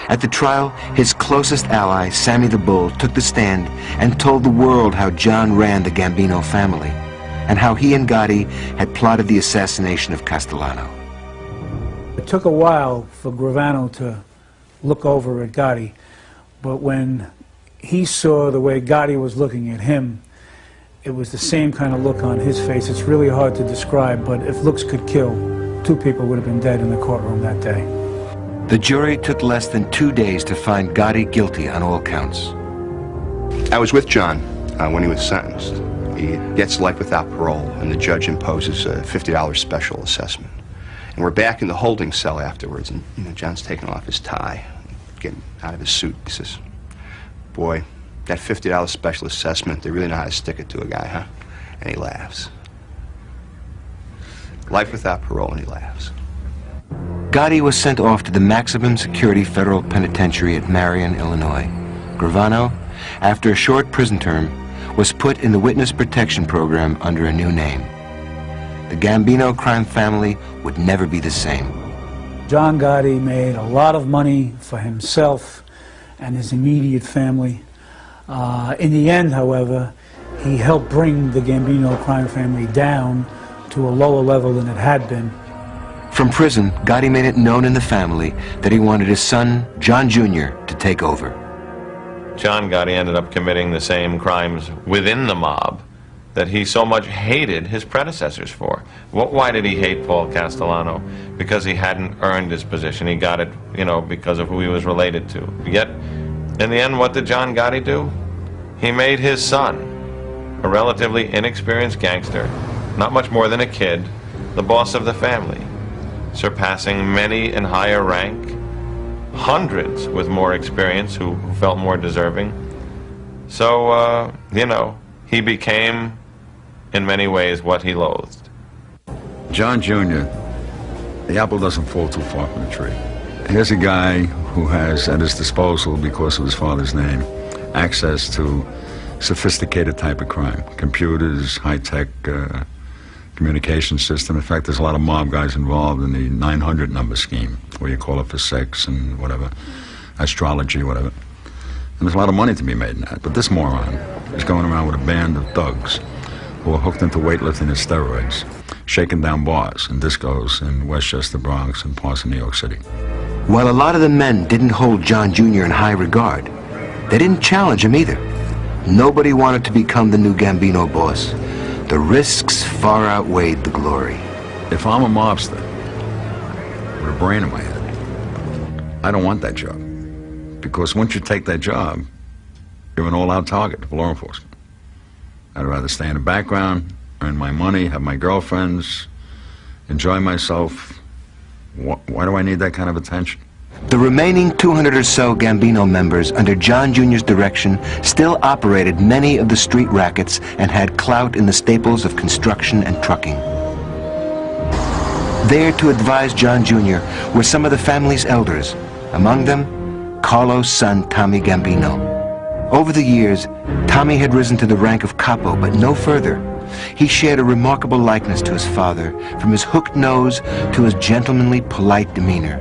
At the trial, his closest ally, Sammy the Bull, took the stand and told the world how John ran the Gambino family and how he and Gotti had plotted the assassination of Castellano. It took a while for Gravano to look over at Gotti, but when he saw the way Gotti was looking at him, it was the same kind of look on his face. It's really hard to describe, but if looks could kill, 2 people would have been dead in the courtroom that day. The jury took less than 2 days to find Gotti guilty on all counts. I was with John when he was sentenced. He gets life without parole, and the judge imposes a $50 special assessment. And we're back in the holding cell afterwards, and John's taking off his tie, getting out of his suit. He says, "Boy, that $50 special assessment, they really know how to stick it to a guy, huh?" And he laughs. Life without parole, and he laughs. Gotti was sent off to the maximum security federal penitentiary at Marion, Illinois. Gravano, after a short prison term, was put in the witness protection program under a new name. The Gambino crime family would never be the same. John Gotti made a lot of money for himself and his immediate family. In the end, however, he helped bring the Gambino crime family down to a lower level than it had been. From prison, Gotti made it known in the family that he wanted his son, John Jr., to take over. John Gotti ended up committing the same crimes within the mob that he so much hated his predecessors for. Why did he hate Paul Castellano? Because he hadn't earned his position. He got it, you know, because of who he was related to. Yet, in the end, what did John Gotti do? He made his son, a relatively inexperienced gangster, not much more than a kid, the boss of the family, surpassing many in higher rank, hundreds with more experience who felt more deserving. So, you know, he became, in many ways, what he loathed. John Jr., the apple doesn't fall too far from the tree. Here's a guy who has at his disposal, because of his father's name, access to sophisticated type of crime. Computers, high-tech communication system. In fact, there's a lot of mob guys involved in the 900 number scheme, where you call up for sex and whatever, astrology, whatever. And there's a lot of money to be made in that. But this moron is going around with a band of thugs who are hooked into weightlifting and steroids, shaking down bars and discos in Westchester, Bronx, and parts of New York City. While a lot of the men didn't hold John Jr. in high regard, they didn't challenge him either. Nobody wanted to become the new Gambino boss. The risks far outweighed the glory. If I'm a mobster with a brain in my head, I don't want that job. Because once you take that job, you're an all-out target for law enforcement. I'd rather stay in the background, earn my money, have my girlfriends, enjoy myself. Why do I need that kind of attention? The remaining 200 or so Gambino members under John Jr.'s direction still operated many of the street rackets and had clout in the staples of construction and trucking. There to advise John Jr. were some of the family's elders, among them Carlo's son Tommy Gambino. Over the years, Tommy had risen to the rank of capo, but no further. He shared a remarkable likeness to his father, from his hooked nose to his gentlemanly, polite demeanor.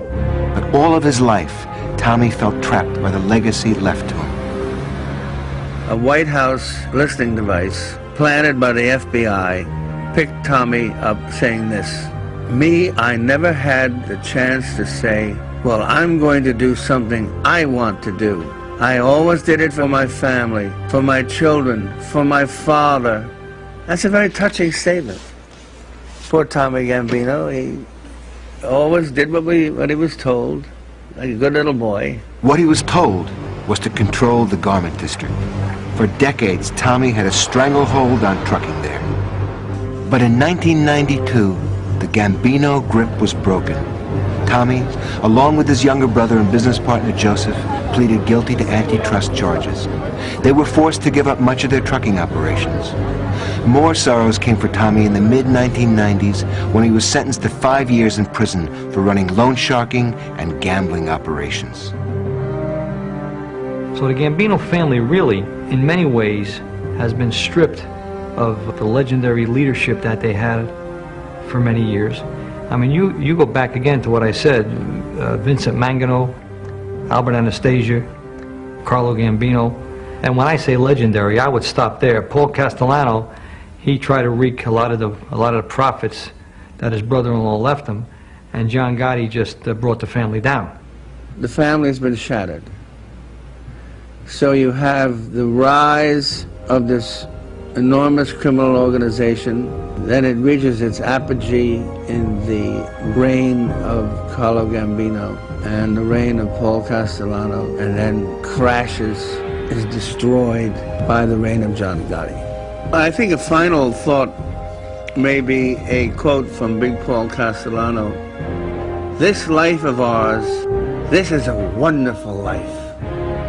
But all of his life, Tommy felt trapped by the legacy left to him. A White House listening device planted by the FBI picked Tommy up saying this: "Me, I never had the chance to say, well, I'm going to do something I want to do. I always did it for my family, for my children, for my father." That's a very touching statement. Poor Tommy Gambino, he always did what he was told, like a good little boy. What he was told was to control the garment district. For decades, Tommy had a stranglehold on trucking there. But in 1992, the Gambino grip was broken. Tommy, along with his younger brother and business partner Joseph, pleaded guilty to antitrust charges. They were forced to give up much of their trucking operations. More sorrows came for Tommy in the mid-1990s when he was sentenced to 5 years in prison for running loan sharking and gambling operations. So the Gambino family really, in many ways, has been stripped of the legendary leadership that they had for many years. I mean, you go back again to what I said, Vincent Mangano, Albert Anastasia, Carlo Gambino, and when I say legendary, I would stop there. Paul Castellano, he tried to wreak a lot of the profits that his brother-in-law left him, and John Gotti just brought the family down. The family's been shattered. So you have the rise of this enormous criminal organization, then it reaches its apogee in the reign of Carlo Gambino and the reign of Paul Castellano, and then crashes, is destroyed by the reign of John Gotti. I think a final thought may be a quote from Big Paul Castellano: "This life of ours, this is a wonderful life.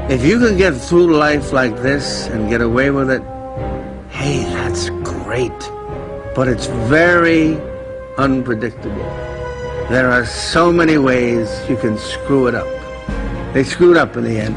If you can get through life like this and get away with it, hey, that's great. But it's very unpredictable. There are so many ways you can screw it up." They screwed up in the end.